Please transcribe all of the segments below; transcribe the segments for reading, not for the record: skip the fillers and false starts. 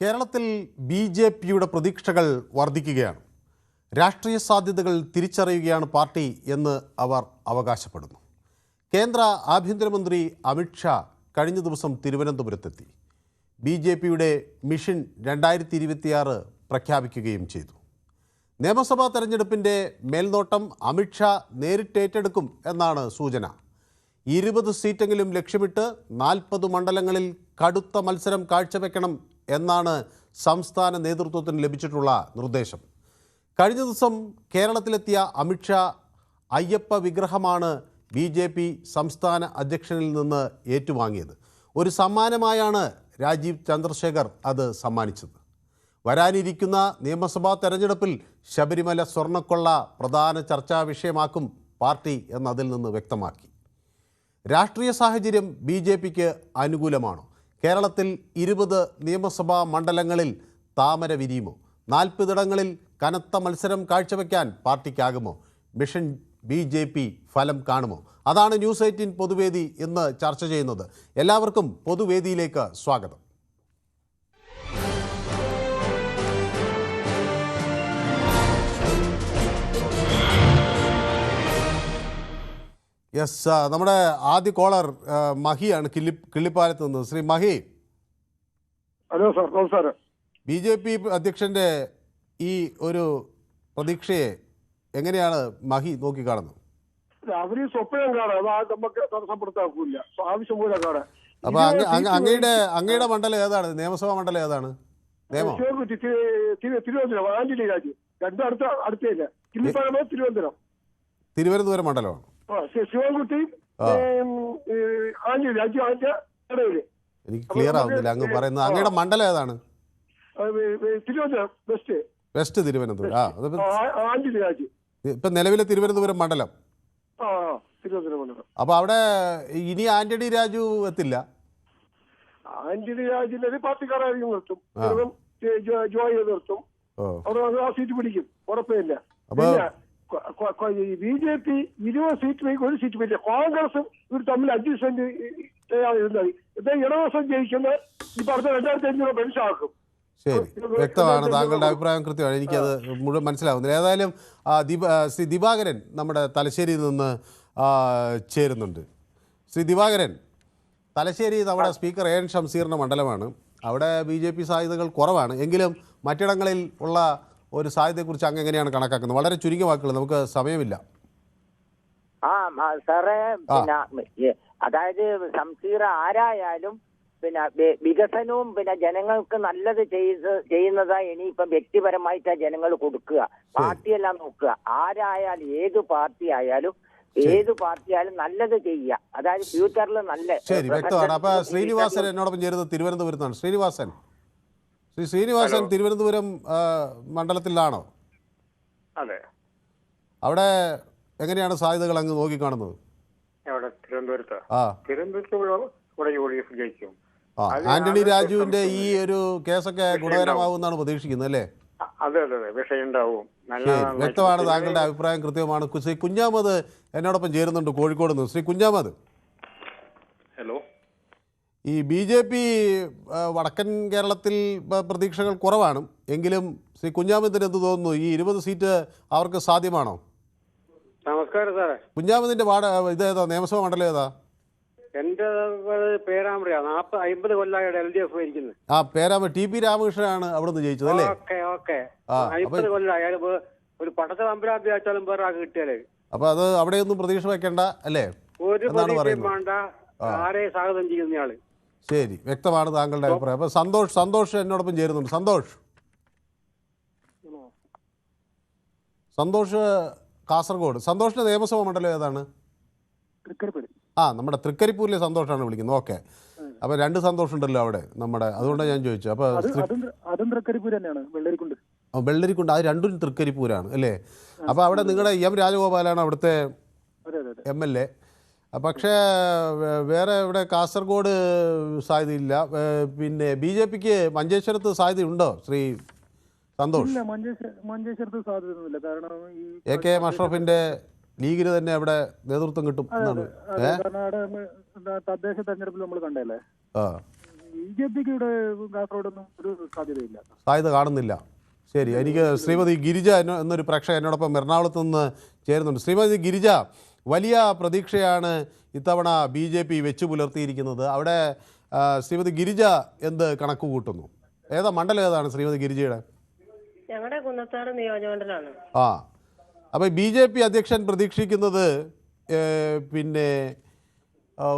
കേരളത്തിൽ ബി.ജെ.പിയുടെ പ്രതീക്ഷകൾ വർദ്ധിക്കുകയാണ്. രാഷ്ട്രീയ സാധ്യതകൾ തിരിച്ചറിയുകയാണ് പാർട്ടി എന്ന് അവർ അവകാശപ്പെടുന്നു. കേന്ദ്ര ആഭ്യന്തരമന്ത്രി അമിത്ഷാ കഴിഞ്ഞ ദിവസം തിരുവനന്തപുരത്തെത്തി ബി.ജെ.പിയുടെ മിഷൻ 2026 പ്രഖ്യാപിക്കുകയും ചെയ്തു. നിയമസഭാ തെരഞ്ഞെടുപ്പിൻ്റെ മേൽനോട്ടം അമിത്ഷാ നേരിട്ടേറ്റെടുക്കും എന്നാണ് സൂചന. 20 സീറ്റെങ്കിലും ലക്ഷ്യമിട്ട് 40 മണ്ഡലങ്ങളിൽ കടുത്ത മത്സരം കാഴ്ചവെക്കണം എന്നാണ് സംസ്ഥാന നേതൃത്വത്തിന് ലഭിച്ചിട്ടുള്ള നിർദ്ദേശം. കഴിഞ്ഞ ദിവസം കേരളത്തിലെത്തിയ അമിത്ഷാ അയ്യപ്പ വിഗ്രഹമാണ് ബി.ജെ.പി സംസ്ഥാന അധ്യക്ഷനിൽ നിന്ന് ഏറ്റുവാങ്ങിയത്. ഒരു സമ്മാനമായാണ് രാജീവ് ചന്ദ്രശേഖർ അത് സമ്മാനിച്ചത്. വരാനിരിക്കുന്ന നിയമസഭാ തെരഞ്ഞെടുപ്പിൽ ശബരിമല സ്വർണ്ണക്കൊള്ള പ്രധാന ചർച്ചാ വിഷയമാക്കും പാർട്ടി എന്നതിൽ നിന്ന് വ്യക്തമാക്കി. രാഷ്ട്രീയ സാഹചര്യം ബി.ജെ.പിക്ക് അനുകൂലമാണോ? കേരളത്തിൽ 20 നിയമസഭാ മണ്ഡലങ്ങളിൽ താമര വിരിയുമോ? 40 ഇടങ്ങളിൽ കനത്ത മത്സരം കാഴ്ചവെക്കാൻ പാർട്ടിക്കാകുമോ? മിഷൻ ബി.ജെ.പി ഫലം കാണുമോ? അതാണ് ന്യൂസ് 18 പൊതുവേദി ഇന്ന് ചർച്ച ചെയ്യുന്നത്. എല്ലാവർക്കും പൊതുവേദിയിലേക്ക് സ്വാഗതം. യെസ്, നമ്മുടെ ആദ്യ കോളർ മഹിയാണ് കിള്ളിപ്പാലത്ത് നിന്ന്. ശ്രീ മഹി, ഹലോ സാർ, നമസ്കാരം. ബി.ജെ.പി അധ്യക്ഷൻ്റെ ഈ ഒരു പ്രതീക്ഷയെ എങ്ങനെയാണ് മഹി നോക്കിക്കാണുന്നത്? അവര് സ്വപ്നം കാണാം, അത് നമുക്ക് തടസ്സപ്പെടുത്താക്കൂല. ആവശ്യം പോലെ കാണാം. അപ്പൊ അങ്ങയുടെ മണ്ഡലം ഏതാണ്? നിയമസഭാ മണ്ഡലം ഏതാണ്? തിരുവനന്തപുരം, ആന്റണി രാജു. രണ്ടും അടുത്തില്ല. കിള്ളിപ്പാലം തിരുവനന്തപുരം മണ്ഡലമാണ്. ശിവൻകുട്ടി, ആന്റണി രാജു. അതിന്റെ ഇടയില് എനിക്ക് ക്ലിയർ ആവുന്നില്ല അങ്ങ് പറയുന്നത്. അങ്ങയുടെ മണ്ഡലം ഏതാണ്? തിരുവനന്തപുരം വെസ്റ്റ് തിരുവനന്തപുരം. ആന്റണി രാജു ഇപ്പൊ നിലവിലെ തിരുവനന്തപുരം മണ്ഡലം. തിരുവനന്തപുരം മണ്ഡലം. അപ്പൊ അവിടെ ഇനി ആന്റണി രാജു എത്തില്ല. ആന്റണി രാജുവിന്റെ പാർട്ടിക്കാരായിരിക്കും നിർത്തും. ജോയി നിർത്തും. അവിടെ ആ സീറ്റ് പിടിക്കും, ഉറപ്പില്ല. ബി.ജെ.പി 20 സീറ്റിലേക്ക് 1 സീറ്റ് പിടിച്ച കോൺഗ്രസും ഇവർ തമ്മിൽ അഡ്ജസ്റ്റ്മെന്റ് ഇരുന്നത്. ഇത് ഇടവസം ജയിക്കുന്ന ഈ പറഞ്ഞ 2500 പെൻഷനാക്കും. ശരി, വ്യക്തമാണ്. താങ്കളുടെ അഭിപ്രായം കൃത്യമാണ്. എനിക്കത് മുഴുവൻ മനസ്സിലാവുന്നില്ല. ഏതായാലും ശ്രീ ദിവാകരൻ നമ്മുടെ തലശ്ശേരിയിൽ നിന്ന് ചേരുന്നുണ്ട്. ശ്രീ ദിവാകരൻ, തലശ്ശേരി നമ്മുടെ സ്പീക്കർ എൻ ഷംസീറിൻ്റെ മണ്ഡലമാണ്. അവിടെ ബി.ജെ.പി സാധ്യതകൾ കുറവാണ്. എങ്കിലും മറ്റിടങ്ങളിൽ ഉള്ള ഒരു സാധ്യതയെക്കുറിച്ച് അങ്ങ് എങ്ങനെയാണ് കണക്കാക്കുന്നത്? വളരെ ചുരുങ്ങിയ വാക്കുകൾ, നമുക്ക് സമയമില്ല. സാറേ, പിന്നെ അതായത് ഷംസീർ ആരായാലും പിന്നെ വികസനവും പിന്നെ ജനങ്ങൾക്ക് നല്ലത് ചെയ്യുന്നതാ ഇനിയിപ്പം വ്യക്തിപരമായിട്ട് ജനങ്ങൾ കൊടുക്കുക. പാർട്ടിയെല്ലാം നോക്കുക. ആരായാലും ഏത് പാർട്ടി ആയാലും നല്ലത് ചെയ്യുക. അതായത് ഫ്യൂച്ചറിൽ നല്ല. ശരി, വ്യക്തമാണ്. അപ്പൊ ശ്രീനിവാസൻ എന്നോടൊപ്പം ചേരുന്നത് തിരുവനന്തപുരത്താണ്. ശ്രീനിവാസൻ തിരുവനന്തപുരം മണ്ഡലത്തിലാണോ? അതെ. അവിടെ എങ്ങനെയാണ് സാധ്യതകൾ അങ്ങ് നോക്കിക്കാണുന്നത്? ആന്റണി രാജുവിന്റെ ഈ ഒരു കേസൊക്കെ ഗുണകരമാവുമെന്നാണ് പ്രതീക്ഷിക്കുന്നത് അല്ലേ? വ്യക്തമാണ്. താങ്കളുടെ അഭിപ്രായം കൃത്യമാണ്. ശ്രീ കുഞ്ഞാമത് എന്നോടൊപ്പം ചേരുന്നുണ്ട് കോഴിക്കോട് നിന്ന്. ശ്രീ കുഞ്ഞാമത്, ഹലോ. ഈ ബി.ജെ.പി വടക്കൻ കേരളത്തിൽ പ്രതീക്ഷകൾ കുറവാണ്. എങ്കിലും ശ്രീ കുഞ്ഞാമതിന് എന്ത് തോന്നുന്നു? ഈ 20 സീറ്റ് അവർക്ക് സാധ്യമാണോ? നമസ്കാരം സാറേ. കുഞ്ഞാമതിന്റെ ഇതേതാ? നിയമസഭാ മണ്ഡലം ഏതാ? എന്റെ പേരാമ്പ്രയാ. 50 കൊല്ലമായിട്ട് LDF ഭരിക്കുന്നത്. പേരാമ്പ്ര ടി.പി. രാമകൃഷ്ണനാണ് അവിടെ നിന്ന് ജയിച്ചത് അല്ലേ? 50 കൊല്ലമായാലും ഒരു പടത്തെ അമ്പരാത്തി വെച്ചാലും വേറെ ആൾക്ക് കിട്ടിയാലേ. അപ്പൊ അത് അവിടെയൊന്നും പ്രതീക്ഷ വെക്കേണ്ട അല്ലേ? ഒരു പ്രതീക്ഷയും വേണ്ട. ആരെ സ്വാഗതം ചെയ്യുന്നയാള്. ശരി, വ്യക്തമാണ് താങ്കളുടെ അഭിപ്രായം. അപ്പൊ സന്തോഷ് എന്നോടൊപ്പം ചേരുന്നുണ്ട്. സന്തോഷ് കാസർഗോഡ്. സന്തോഷിന്റെ നിയമസഭാ മണ്ഡലം ഏതാണ്? നമ്മുടെ തൃക്കരിപ്പൂരിലെ സന്തോഷാണ് വിളിക്കുന്നത്. ഓക്കെ. അപ്പൊ 2 സന്തോഷുണ്ടല്ലോ അവിടെ നമ്മുടെ, അതുകൊണ്ടാണ് ഞാൻ ചോദിച്ചത്. അപ്പൊ വെള്ളരിക്കുണ്ട്, അത് രണ്ടും തൃക്കരിപ്പൂരാണ് അല്ലേ? അപ്പൊ അവിടെ നിങ്ങളുടെ എം രാജഗോപാലാണ് അവിടുത്തെ MLA. പക്ഷേ വേറെ ഇവിടെ കാസർഗോഡ് സാധ്യതയില്ല. പിന്നെ ബി.ജെ.പിക്ക് മഞ്ചേശ്വരത്ത് സാധ്യതയുണ്ടോ ശ്രീ സന്തോഷ്? AK അഷ്റഫിന്റെ ലീഗിന് തന്നെ അവിടെ നേതൃത്വം കിട്ടും എന്നാണ്. തദ്ദേശ തെരഞ്ഞെടുപ്പിൽ നമ്മൾ കണ്ടല്ലേ BJP ഇവിടെ കാസർഗോഡൊന്നും ഒരു സാധ്യതയില്ല. സാധ്യത കാണുന്നില്ല. ശരി, എനിക്ക് ശ്രീമതി ഗിരിജ എന്നൊരു പ്രേക്ഷക എന്നോടൊപ്പം എറണാകുളത്ത് നിന്ന് ചേരുന്നുണ്ട്. ശ്രീമതി ഗിരിജ, വലിയ പ്രതീക്ഷയാണ് ഇത്തവണ BJP വെച്ചു പുലർത്തിയിരിക്കുന്നത്. അവിടെ ശ്രീമതി ഗിരിജ എന്ത് കണക്ക് കൂട്ടുന്നു? ഏതാ മണ്ഡലം ഏതാണ് ശ്രീമതി ഗിരിജയുടെ? ഞങ്ങളുടെ കുന്നത്താട് നിയോജകമണ്ഡലമാണ്. ആ, അപ്പോൾ BJP അധ്യക്ഷൻ പ്രതീക്ഷിക്കുന്നത് പിന്നെ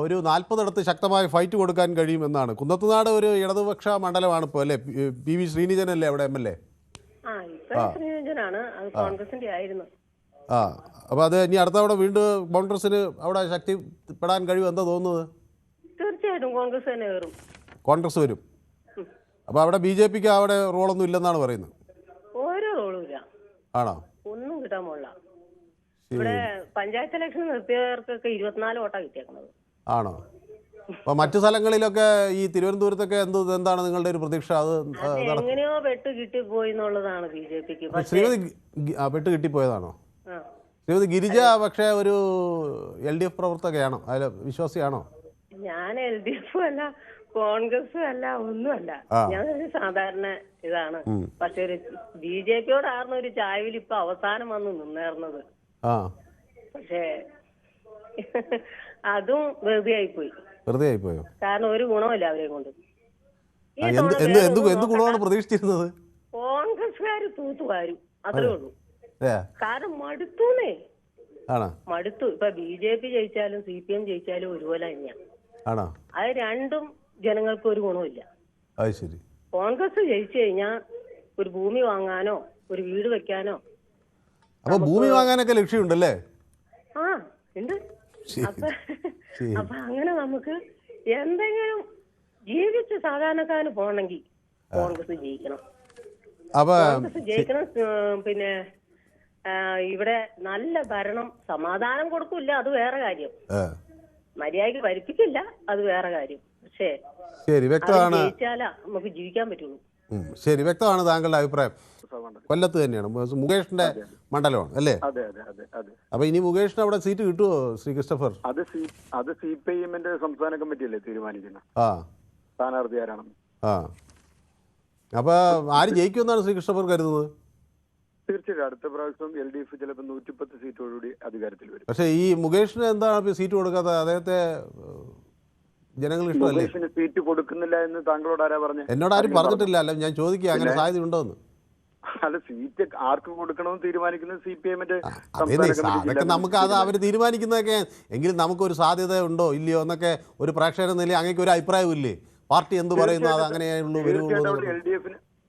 ഒരു 40 ശക്തമായ ഫൈറ്റ് കൊടുക്കാൻ കഴിയുമെന്നാണ്. കുന്നത്തുനാട് ഒരു ഇടതുപക്ഷ മണ്ഡലമാണ് ഇപ്പോൾ അല്ലേ? PV ശ്രീനിജനല്ലേ അവിടെ MLA? ശ്രീനിജനാണ്, അത് കോൺഗ്രസിന്റെ ആയിരുന്നു. ആ, അപ്പോൾ അത് ഇനി അടുത്ത തവണ വീണ്ടും കോൺഗ്രസിന് അവിടെ ശക്തിപ്പെടാൻ കഴിയും എന്താ തോന്നുന്നത്? തീർച്ചയായിട്ടും കോൺഗ്രസ് തന്നെ കയറും. കോൺഗ്രസ് വരും. അപ്പോൾ അവിടെ BJPക്ക് അവിടെ റോളൊന്നും ഇല്ലെന്നാണ് പറയുന്നത്. ഓരോ റോളും ഇല്ല. ആണോ? ഒന്നും കിട്ടാൻ പോല. ഇവിടെ പഞ്ചായത്ത് ഇലക്ഷൻ നിർത്തിയവർക്കൊക്കെ 24 വോട്ടാ കിട്ടിയേക്കുന്നത്. ആണോ? അപ്പോൾ മറ്റു സ്ഥലങ്ങളിലൊക്കെ ഈ തിരുവനന്തപുരത്തൊക്കെ എന്താണ് നിങ്ങളുടെ ഒരു പ്രതീക്ഷ? അത് എങ്ങനെയോ പെട്ട് കിട്ടിപ്പോയി എന്നുള്ളതാണ് BJPക്ക്. ശ്രീമതി പെട്ട് കിട്ടിപ്പോയതാണോ? ശ്രീമതി ഗിരിജ പക്ഷേ ഒരു LDF പ്രവർത്തകയാണോ? അതിൽ വിശ്വാസിയാണോ? ഞാൻ LDF അല്ല, കോൺഗ്രസും അല്ല, ഒന്നുമല്ല. ഞാനൊരു സാധാരണ ഇതാണ്. പക്ഷെ ഒരു BJPയോടായിരുന്നു ഒരു ചായവിൽ ഇപ്പൊ അവസാനം വന്ന് നിന്നേർന്നത്. പക്ഷേ അതും വെറുതെ ആയിപ്പോയി. വെറുതെ ആയിപ്പോയോ? കാരണം ഒരു ഗുണമില്ല അവരെ കൊണ്ട്. എന്ത് ഗുണമാണ് പ്രതീക്ഷിച്ചിരുന്നത്? കോൺഗ്രസ്സുകാര് തൂത്തുവാരും, അത്രേ ഉള്ളൂ. കാരണം മടുത്തൂന്നേ, മടുത്തു. ഇപ്പൊ BJP ജയിച്ചാലും CPM ജയിച്ചാലും ഒരുപോലെ തന്നെയാണ്. അത് രണ്ടും ജനങ്ങൾക്ക് ഒരു ഗുണമില്ല. കോൺഗ്രസ് ജയിച്ചു കഴിഞ്ഞാൽ ഒരു ഭൂമി വാങ്ങാനോ ഒരു വീട് വെക്കാനോ. അപ്പൊ ഭൂമി വാങ്ങാനൊക്കെ ലക്ഷ്യമുണ്ടല്ലേ? ആ ഉണ്ട്. അപ്പൊ അങ്ങനെ നമുക്ക് എന്തെങ്കിലും ജീവിച്ച് സാധാരണക്കാരന് പോകണമെങ്കിൽ കോൺഗ്രസ് ജയിക്കണം. കോൺഗ്രസ് ജയിക്കണം. പിന്നെ ഇവിടെ നല്ല ഭരണം, സമാധാനം കൊടുക്കില്ല, അത് വേറെ കാര്യം. മര്യാദയ്ക്ക് ഭരിപ്പിക്കില്ല, അത് വേറെ കാര്യം. പക്ഷേ ജയിച്ചാലാ നമുക്ക് ജീവിക്കാൻ പറ്റുള്ളൂ. ശരി, വ്യക്തമാണ് താങ്കളുടെ അഭിപ്രായം. കൊല്ലത്ത് തന്നെയാണ്, മുകേഷിന്റെ മണ്ഡലമാണ് അല്ലേ? അപ്പൊ ഇനി മുകേഷിന് അവിടെ സീറ്റ് കിട്ടുമോ ശ്രീ ക്രിസ്റ്റഫർ? അത് CPIM സംസ്ഥാന കമ്മിറ്റിയല്ലേ തീരുമാനിക്കുന്നത് സ്ഥാനാർത്ഥി ആരാണെന്ന്. അപ്പൊ ആര് ജയിക്കുമെന്നാണ് ശ്രീ ക്രിസ്റ്റഫർ കരുതുന്നത്? തീർച്ചയായിട്ടും അടുത്ത പ്രാവശ്യം LDF ചിലപ്പോൾ 110 സീറ്റോടുകൂടി അധികാരത്തിൽ വരും. പക്ഷെ ഈ മുകേഷിന് എന്താണ് സീറ്റ് കൊടുക്കാത്ത? അദ്ദേഹത്തെ ജനങ്ങൾ ഇഷ്ടമല്ലേ? സീറ്റ് കൊടുക്കുന്നില്ല എന്ന് താങ്കളോട് ആരാ പറഞ്ഞു? എന്നോട് ആരും പറഞ്ഞിട്ടില്ല. അല്ല, ഞാൻ ചോദിക്കുക, അങ്ങനെ സാധ്യത ഉണ്ടോ എന്ന്. അല്ല, സീറ്റ് ആർക്ക് കൊടുക്കണമെന്ന് തീരുമാനിക്കുന്നത് CPIM. അതൊക്കെ നമുക്ക് അത് അവർ തീരുമാനിക്കുന്നതൊക്കെ. എങ്കിലും നമുക്കൊരു സാധ്യത ഉണ്ടോ ഇല്ലയോ എന്നൊക്കെ ഒരു പ്രേക്ഷകരെന്ന നിലയിൽ അങ്ങേക്ക് ഒരു അഭിപ്രായം ഇല്ലേ? പാർട്ടി എന്ത് പറയുന്നു അത് അങ്ങനെയുള്ളൂ വരുള്ളൂ.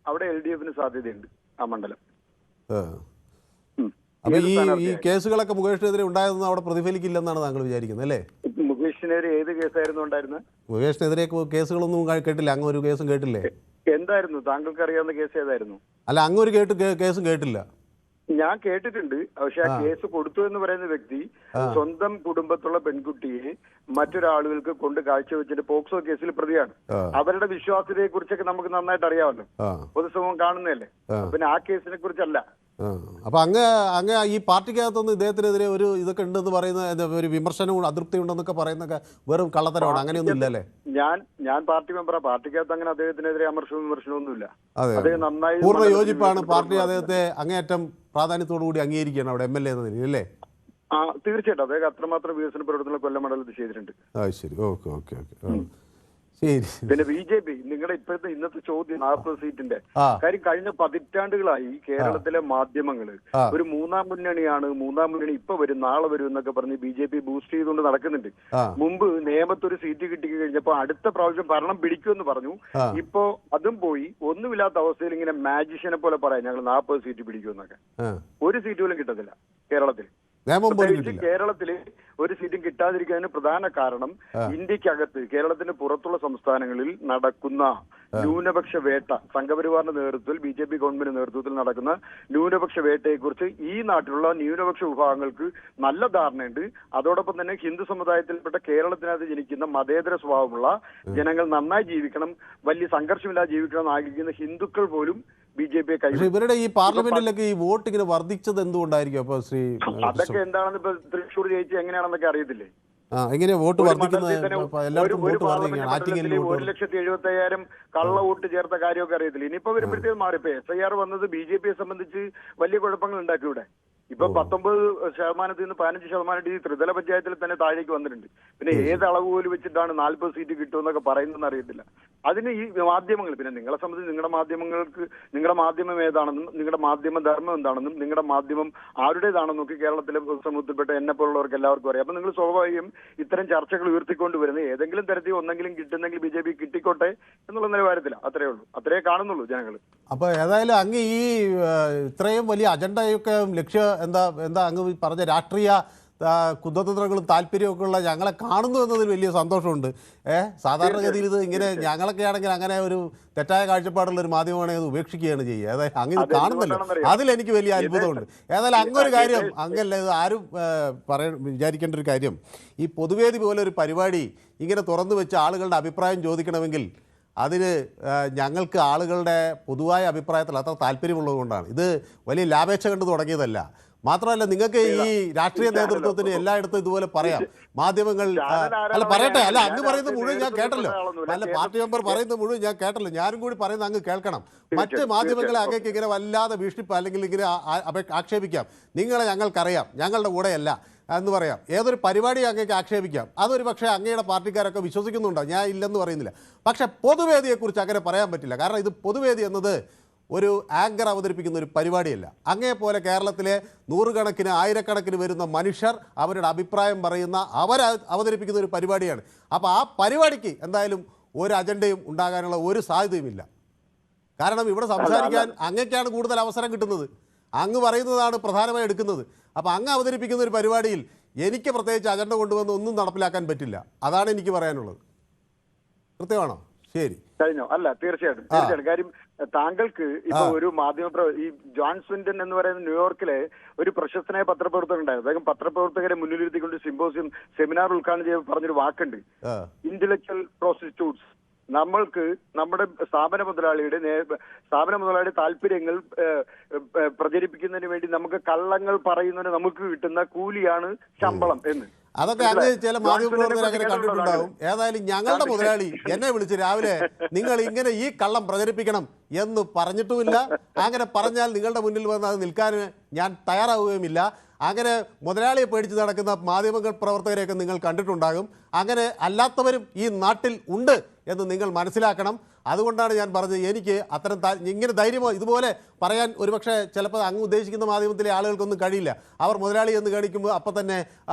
അവിടെ LDFന് സാധ്യതയുണ്ട് ആ മണ്ഡലം. അപ്പൊ ഈ കേസുകളൊക്കെ മുകേഷിനെതിരെ ഉണ്ടായതൊന്നും അവിടെ പ്രതിഫലിക്കില്ലെന്നാണ് താങ്കൾ വിചാരിക്കുന്നത് അല്ലേ? മുകേഷിനെതിരെ ഏത് കേസായിരുന്നു ഉണ്ടായിരുന്നത്? മുകേഷിനെതിരെ കേസുകളൊന്നും കേട്ടില്ല. അങ്ങ് ഒരു കേസും കേട്ടില്ലേ? എന്തായിരുന്നു താങ്കൾക്ക് അറിയാവുന്ന കേസ് ഏതായിരുന്നു? അല്ല, അങ്ങൊരു കേസും കേട്ടില്ല. ഞാൻ കേട്ടിട്ടുണ്ട്. പക്ഷെ ആ കേസ് കൊടുത്തു എന്ന് പറയുന്ന വ്യക്തി സ്വന്തം കുടുംബത്തുള്ള പെൺകുട്ടിയെ മറ്റൊരാളുകൾക്ക് കൊണ്ട് കാഴ്ചവെച്ചിട്ട് പോക്സോ കേസിൽ പ്രതിയാണ്. അവരുടെ വിശ്വാസ്യതയെ കുറിച്ചൊക്കെ നമുക്ക് നന്നായിട്ട് അറിയാമല്ലോ, പൊതുസമൂഹം കാണുന്നതല്ലേ. പിന്നെ ആ കേസിനെ കുറിച്ചല്ല. അപ്പൊ അങ്ങ് ഈ പാർട്ടിക്കകത്തൊന്നും ഇദ്ദേഹത്തിനെതിരെ ഒരു ഇതൊക്കെ ഉണ്ടെന്ന് പറയുന്ന ഒരു വിമർശനവും അതൃപ്തി ഉണ്ടെന്നൊക്കെ പറയുന്നൊക്കെ വെറും കള്ളത്തരമാണ്. അങ്ങനെയൊന്നും ഇല്ലല്ലേ? ഞാൻ പാർട്ടി മെമ്പറാ. പാർട്ടിക്കകത്ത് അങ്ങനെ അദ്ദേഹത്തിനെതിരെ വിമർശനമൊന്നുമില്ല. അദ്ദേഹം നന്നായി പൂർണ്ണ യോജിപ്പാണ്. പാർട്ടി അദ്ദേഹത്തെ അങ്ങേയറ്റം പ്രാധാന്യത്തോടു കൂടി അംഗീകരിക്കുകയാണ് അവിടെ MLA എന്ന നിലയിൽ അല്ലേ? തീർച്ചയായിട്ടും അദ്ദേഹം അത്രമാത്രം വികസന പ്രവർത്തനങ്ങൾ കൊല്ലം മണ്ഡലത്തിൽ ചെയ്തിട്ടുണ്ട്. ശരി, ഓക്കെ. പിന്നെ BJP നിങ്ങളുടെ ഇന്നത്തെ ചോദ്യം 40 സീറ്റിന്റെ കാര്യം, കഴിഞ്ഞ പതിറ്റാണ്ടുകളായി കേരളത്തിലെ മാധ്യമങ്ങള് ഒരു മൂന്നാം മുന്നണി ഇപ്പൊ വരും നാളെ വരും എന്നൊക്കെ പറഞ്ഞ് BJP ബൂസ്റ്റ് ചെയ്തുകൊണ്ട് നടക്കുന്നുണ്ട്. മുമ്പ് നേമത്തൊരു സീറ്റ് കിട്ടി കഴിഞ്ഞപ്പോ അടുത്ത പ്രാവശ്യം ഭരണം പിടിക്കുമെന്ന് പറഞ്ഞു. ഇപ്പോ അതും പോയി. ഒന്നുമില്ലാത്ത അവസ്ഥയിൽ ഇങ്ങനെ മാജിഷ്യനെ പോലെ പറയാം ഞങ്ങൾ 40 സീറ്റ് പിടിക്കുമെന്നൊക്കെ. ഒരു സീറ്റ് പോലും കിട്ടത്തില്ല കേരളത്തിൽ. കേരളത്തില് ഒരു സീറ്റും കിട്ടാതിരിക്കുന്നതിന് പ്രധാന കാരണം ഇന്ത്യക്കകത്ത് കേരളത്തിന് പുറത്തുള്ള സംസ്ഥാനങ്ങളിൽ നടക്കുന്ന ന്യൂനപക്ഷ വേട്ട, സംഘപരിവാറിന്റെ നേതൃത്വത്തിൽ BJP ഗവൺമെന്റ് നേതൃത്വത്തിൽ നടക്കുന്ന ന്യൂനപക്ഷ വേട്ടയെക്കുറിച്ച് ഈ നാട്ടിലുള്ള ന്യൂനപക്ഷ വിഭാഗങ്ങൾക്ക് നല്ല ധാരണയുണ്ട്. അതോടൊപ്പം തന്നെ ഹിന്ദു സമുദായത്തിൽപ്പെട്ട കേരളത്തിനകത്ത് ജനിക്കുന്ന മതേതര സ്വഭാവമുള്ള ജനങ്ങൾ നന്നായി ജീവിക്കണം, വലിയ സംഘർഷമില്ലാതെ ജീവിക്കണം എന്ന് ആഗ്രഹിക്കുന്ന ഹിന്ദുക്കൾ പോലും BJP. ഇവരുടെ ഈ പാർലമെന്റിലൊക്കെ ഈ വോട്ട് ഇങ്ങനെ വർദ്ധിച്ചത് എന്തുകൊണ്ടായിരിക്കും? അപ്പൊ ശ്രീ അതൊക്കെ എന്താണെന്ന് ഇപ്പൊ തൃശ്ശൂർ ജയിച്ച് എങ്ങനെയാണെന്നൊക്കെ അറിയത്തില്ലേ? എങ്ങനെയാ വോട്ട് ഒരു വർദ്ധിക്കുന്നത്? മണ്ഡലത്തിൽ തന്നെ എല്ലായിടത്തും ഒരു വോട്ട് പാർലമെന്റ് വർദ്ധിക്കുകയാണ്. ആറ്റിങ്ങലിൽ മണ്ഡലത്തിൽ വോട്ട് 1,70,70,000 കള്ള വോട്ട് ചേർത്ത കാര്യമൊക്കെ അറിയത്തില്ല. ഇനിയിപ്പോ വരുമ്പോഴത്തേക്കും മാറിപ്പോ SIR വന്നത് BJP സംബന്ധിച്ച് വലിയ കുഴപ്പങ്ങൾ ഉണ്ടാക്കി ഇവിടെ. ഇപ്പൊ 19% നിന്ന് 15% ത്രിതല പഞ്ചായത്തിൽ തന്നെ താഴേക്ക് വന്നിട്ടുണ്ട്. പിന്നെ ഏത് അളവ് പോലും വെച്ചിട്ടാണ് 40 സീറ്റ് കിട്ടുമെന്നൊക്കെ പറയുന്നതെന്ന് അറിയത്തില്ല. അതിന് ഈ മാധ്യമങ്ങൾ, പിന്നെ നിങ്ങളെ സംബന്ധിച്ച് നിങ്ങളുടെ മാധ്യമം ഏതാണെന്നും നിങ്ങളുടെ മാധ്യമ ധർമ്മം എന്താണെന്നും നിങ്ങളുടെ മാധ്യമം ആരുടേതാണെന്നും നോക്കി കേരളത്തിലെ സമൂഹത്തിൽപ്പെട്ട എന്നെ പോലുള്ളവർക്ക് എല്ലാവർക്കും അറിയാം. അപ്പൊ നിങ്ങൾ സ്വാഭാവികം ഇത്തരം ചർച്ചകൾ ഉയർത്തിക്കൊണ്ട് വരുന്നത് ഏതെങ്കിലും തരത്തിൽ ഒന്നെങ്കിലും കിട്ടുന്നെങ്കിൽ BJP കിട്ടിക്കോട്ടെ എന്നുള്ള നിലവാരത്തില്ല. അത്രേ ഉള്ളൂ, അത്രേ കാണുന്നുള്ളൂ ജനങ്ങൾ. അപ്പോൾ ഏതായാലും അങ്ങ് ഈ ഇത്രയും വലിയ അജണ്ടയൊക്കെ ലക്ഷ്യം എന്താ അങ്ങ് പറഞ്ഞ രാഷ്ട്രീയ കുതന്ത്രങ്ങളും താല്പര്യമൊക്കെ ഉള്ള ഞങ്ങളെ കാണുന്നു എന്നതിൽ വലിയ സന്തോഷമുണ്ട്. സാധാരണഗതിയിൽ ഇത് ഇങ്ങനെ ഞങ്ങളൊക്കെ ആണെങ്കിൽ അങ്ങനെ ഒരു തെറ്റായ കാഴ്ചപ്പാടുള്ള ഒരു മാധ്യമമാണെങ്കിൽ അത് ഉപേക്ഷിക്കുകയാണ് ചെയ്യുക. അതായത് അങ്ങനെ കാണുന്നില്ല, അതിലെനിക്ക് വലിയ അത്ഭുതമുണ്ട്. ഏതായാലും അങ്ങൊരു കാര്യം, അങ്ങല്ല ഇത് ആരും വിചാരിക്കേണ്ട ഒരു കാര്യം, ഈ പൊതുവേദി പോലെ ഒരു പരിപാടി ഇങ്ങനെ തുറന്നു വെച്ച് ആളുകളുടെ അഭിപ്രായം ചോദിക്കണമെങ്കിൽ അതിന് ഞങ്ങൾക്ക് ആളുകളുടെ പൊതുവായ അഭിപ്രായത്തിൽ അത്ര താല്പര്യമുള്ളതുകൊണ്ടാണ്. ഇത് വലിയ ലാഭേച്ഛ കണ്ട് തുടങ്ങിയതല്ല. മാത്രമല്ല, നിങ്ങൾക്ക് ഈ രാഷ്ട്രീയ നേതൃത്വത്തിന് എല്ലായിടത്തും ഇതുപോലെ പറയാം. മാധ്യമങ്ങൾ അല്ല പറയട്ടെ, അല്ല അങ്ങ് പറയുന്നത് മുഴുവൻ ഞാൻ കേട്ടല്ലോ, അല്ല പാർട്ടി മെമ്പർ പറയുന്നത് മുഴുവൻ ഞാൻ കേട്ടല്ലോ, ഞാനും കൂടി പറയുന്നത് അങ്ങ് കേൾക്കണം. മറ്റ് മാധ്യമങ്ങളെ അങ്ങേക്ക് ഇങ്ങനെ വല്ലാതെ ഭീഷണിപ്പ് അല്ലെങ്കിൽ ഇങ്ങനെ ആക്ഷേപിക്കാം. നിങ്ങളെ ഞങ്ങൾക്കറിയാം, ഞങ്ങളുടെ കൂടെയല്ല എന്ന് പറയാം. ഏതൊരു പരിപാടി അങ്ങേക്ക് ആക്ഷേപിക്കാം. അതൊരു പക്ഷേ അങ്ങയുടെ പാർട്ടിക്കാരൊക്കെ വിശ്വസിക്കുന്നുണ്ടോ? ഞാൻ ഇല്ലെന്ന് പറയുന്നില്ല. പക്ഷേ പൊതുവേദിയെക്കുറിച്ച് അങ്ങനെ പറയാൻ പറ്റില്ല. കാരണം ഇത് പൊതുവേദി എന്നത് ഒരു ആങ്കർ അവതരിപ്പിക്കുന്ന ഒരു പരിപാടിയല്ല. അങ്ങേപോലെ കേരളത്തിലെ നൂറുകണക്കിന് ആയിരക്കണക്കിന് വരുന്ന മനുഷ്യർ അവരുടെ അഭിപ്രായം പറയുന്ന അവതരിപ്പിക്കുന്ന ഒരു പരിപാടിയാണ്. അപ്പോൾ ആ പരിപാടിക്ക് എന്തായാലും ഒരു അജണ്ടയും ഉണ്ടാകാനുള്ള ഒരു സാധ്യതയുമില്ല. കാരണം ഇവിടെ സംസാരിക്കാൻ അങ്ങേക്കാണ് കൂടുതൽ അവസരം കിട്ടുന്നത്. അങ്ങ് പറയുന്നതാണ് പ്രധാനമായി എടുക്കുന്നത്. അപ്പോൾ അങ്ങ് അവതരിപ്പിക്കുന്ന ഒരു പരിപാടിയിൽ എനിക്ക് പ്രത്യേകിച്ച് അജണ്ട കൊണ്ടുവന്ന് ഒന്നും നടപ്പിലാക്കാൻ പറ്റില്ല. അതാണ് എനിക്ക് പറയാനുള്ളത്. കൃത്യമാണോ? ശരി, കഴിഞ്ഞോ? അല്ല, തീർച്ചയായിട്ടും. കാര്യം താങ്കൾക്ക് ഇപ്പൊ ഒരു ഈ ജോൺ സ്വിൻഡൻ എന്ന് പറയുന്ന ന്യൂയോർക്കിലെ ഒരു പ്രശസ്തനായ പത്രപ്രവർത്തകൻ ഉണ്ടായിരുന്നു. അദ്ദേഹം പത്രപ്രവർത്തകരെ മുന്നിലിരുത്തിക്കൊണ്ട് സിമ്പോസിയം സെമിനാർ ഉദ്ഘാടനം ചെയ്ത് പറഞ്ഞൊരു വാക്കുണ്ട്, ഇന്റലക്ച്വൽ പ്രോസ്റ്റിറ്റ്യൂട്ട്സ്. നമ്മൾക്ക് നമ്മുടെ സ്ഥാപന മുതലാളിയുടെ താല്പര്യങ്ങൾ പ്രചരിപ്പിക്കുന്നതിന് വേണ്ടി നമുക്ക് കള്ളങ്ങൾ പറയുന്നതിന് നമുക്ക് കിട്ടുന്ന കൂലിയാണ് ശമ്പളം എന്ന്. അതൊക്കെ അങ്ങ് ചില മാധ്യമപ്രവർത്തകർ അങ്ങനെ കണ്ടിട്ടുണ്ടാവും. ഏതായാലും ഞങ്ങളുടെ മുതലാളി എന്നെ വിളിച്ച് രാവിലെ നിങ്ങൾ ഇങ്ങനെ ഈ കള്ളം പ്രചരിപ്പിക്കണം എന്ന് പറഞ്ഞിട്ടുമില്ല. അങ്ങനെ പറഞ്ഞാൽ നിങ്ങളുടെ മുന്നിൽ വന്ന് അത് നിൽക്കാൻ ഞാൻ തയ്യാറാവുകയുമില്ല. അങ്ങനെ മുതലാളിയെ പേടിച്ച് നടക്കുന്ന മാധ്യമങ്ങൾ പ്രവർത്തകരെയൊക്കെ നിങ്ങൾ കണ്ടിട്ടുണ്ടാകും. അങ്ങനെ അല്ലാത്തവരും ഈ നാട്ടിൽ ഉണ്ട് എന്ന് നിങ്ങൾ മനസ്സിലാക്കണം. അതുകൊണ്ടാണ് ഞാൻ പറഞ്ഞത്, എനിക്ക് അത്തരം ഇങ്ങനെ ധൈര്യമോ ഇതുപോലെ പറയാൻ ഒരുപക്ഷെ ചിലപ്പോൾ അങ്ങ് ഉദ്ദേശിക്കുന്ന മാധ്യമത്തിലെ ആളുകൾക്കൊന്നും കഴിയില്ല. അവർ മുതലാളി എന്ന് കാണിക്കുമ്പോൾ അപ്പം തന്നെ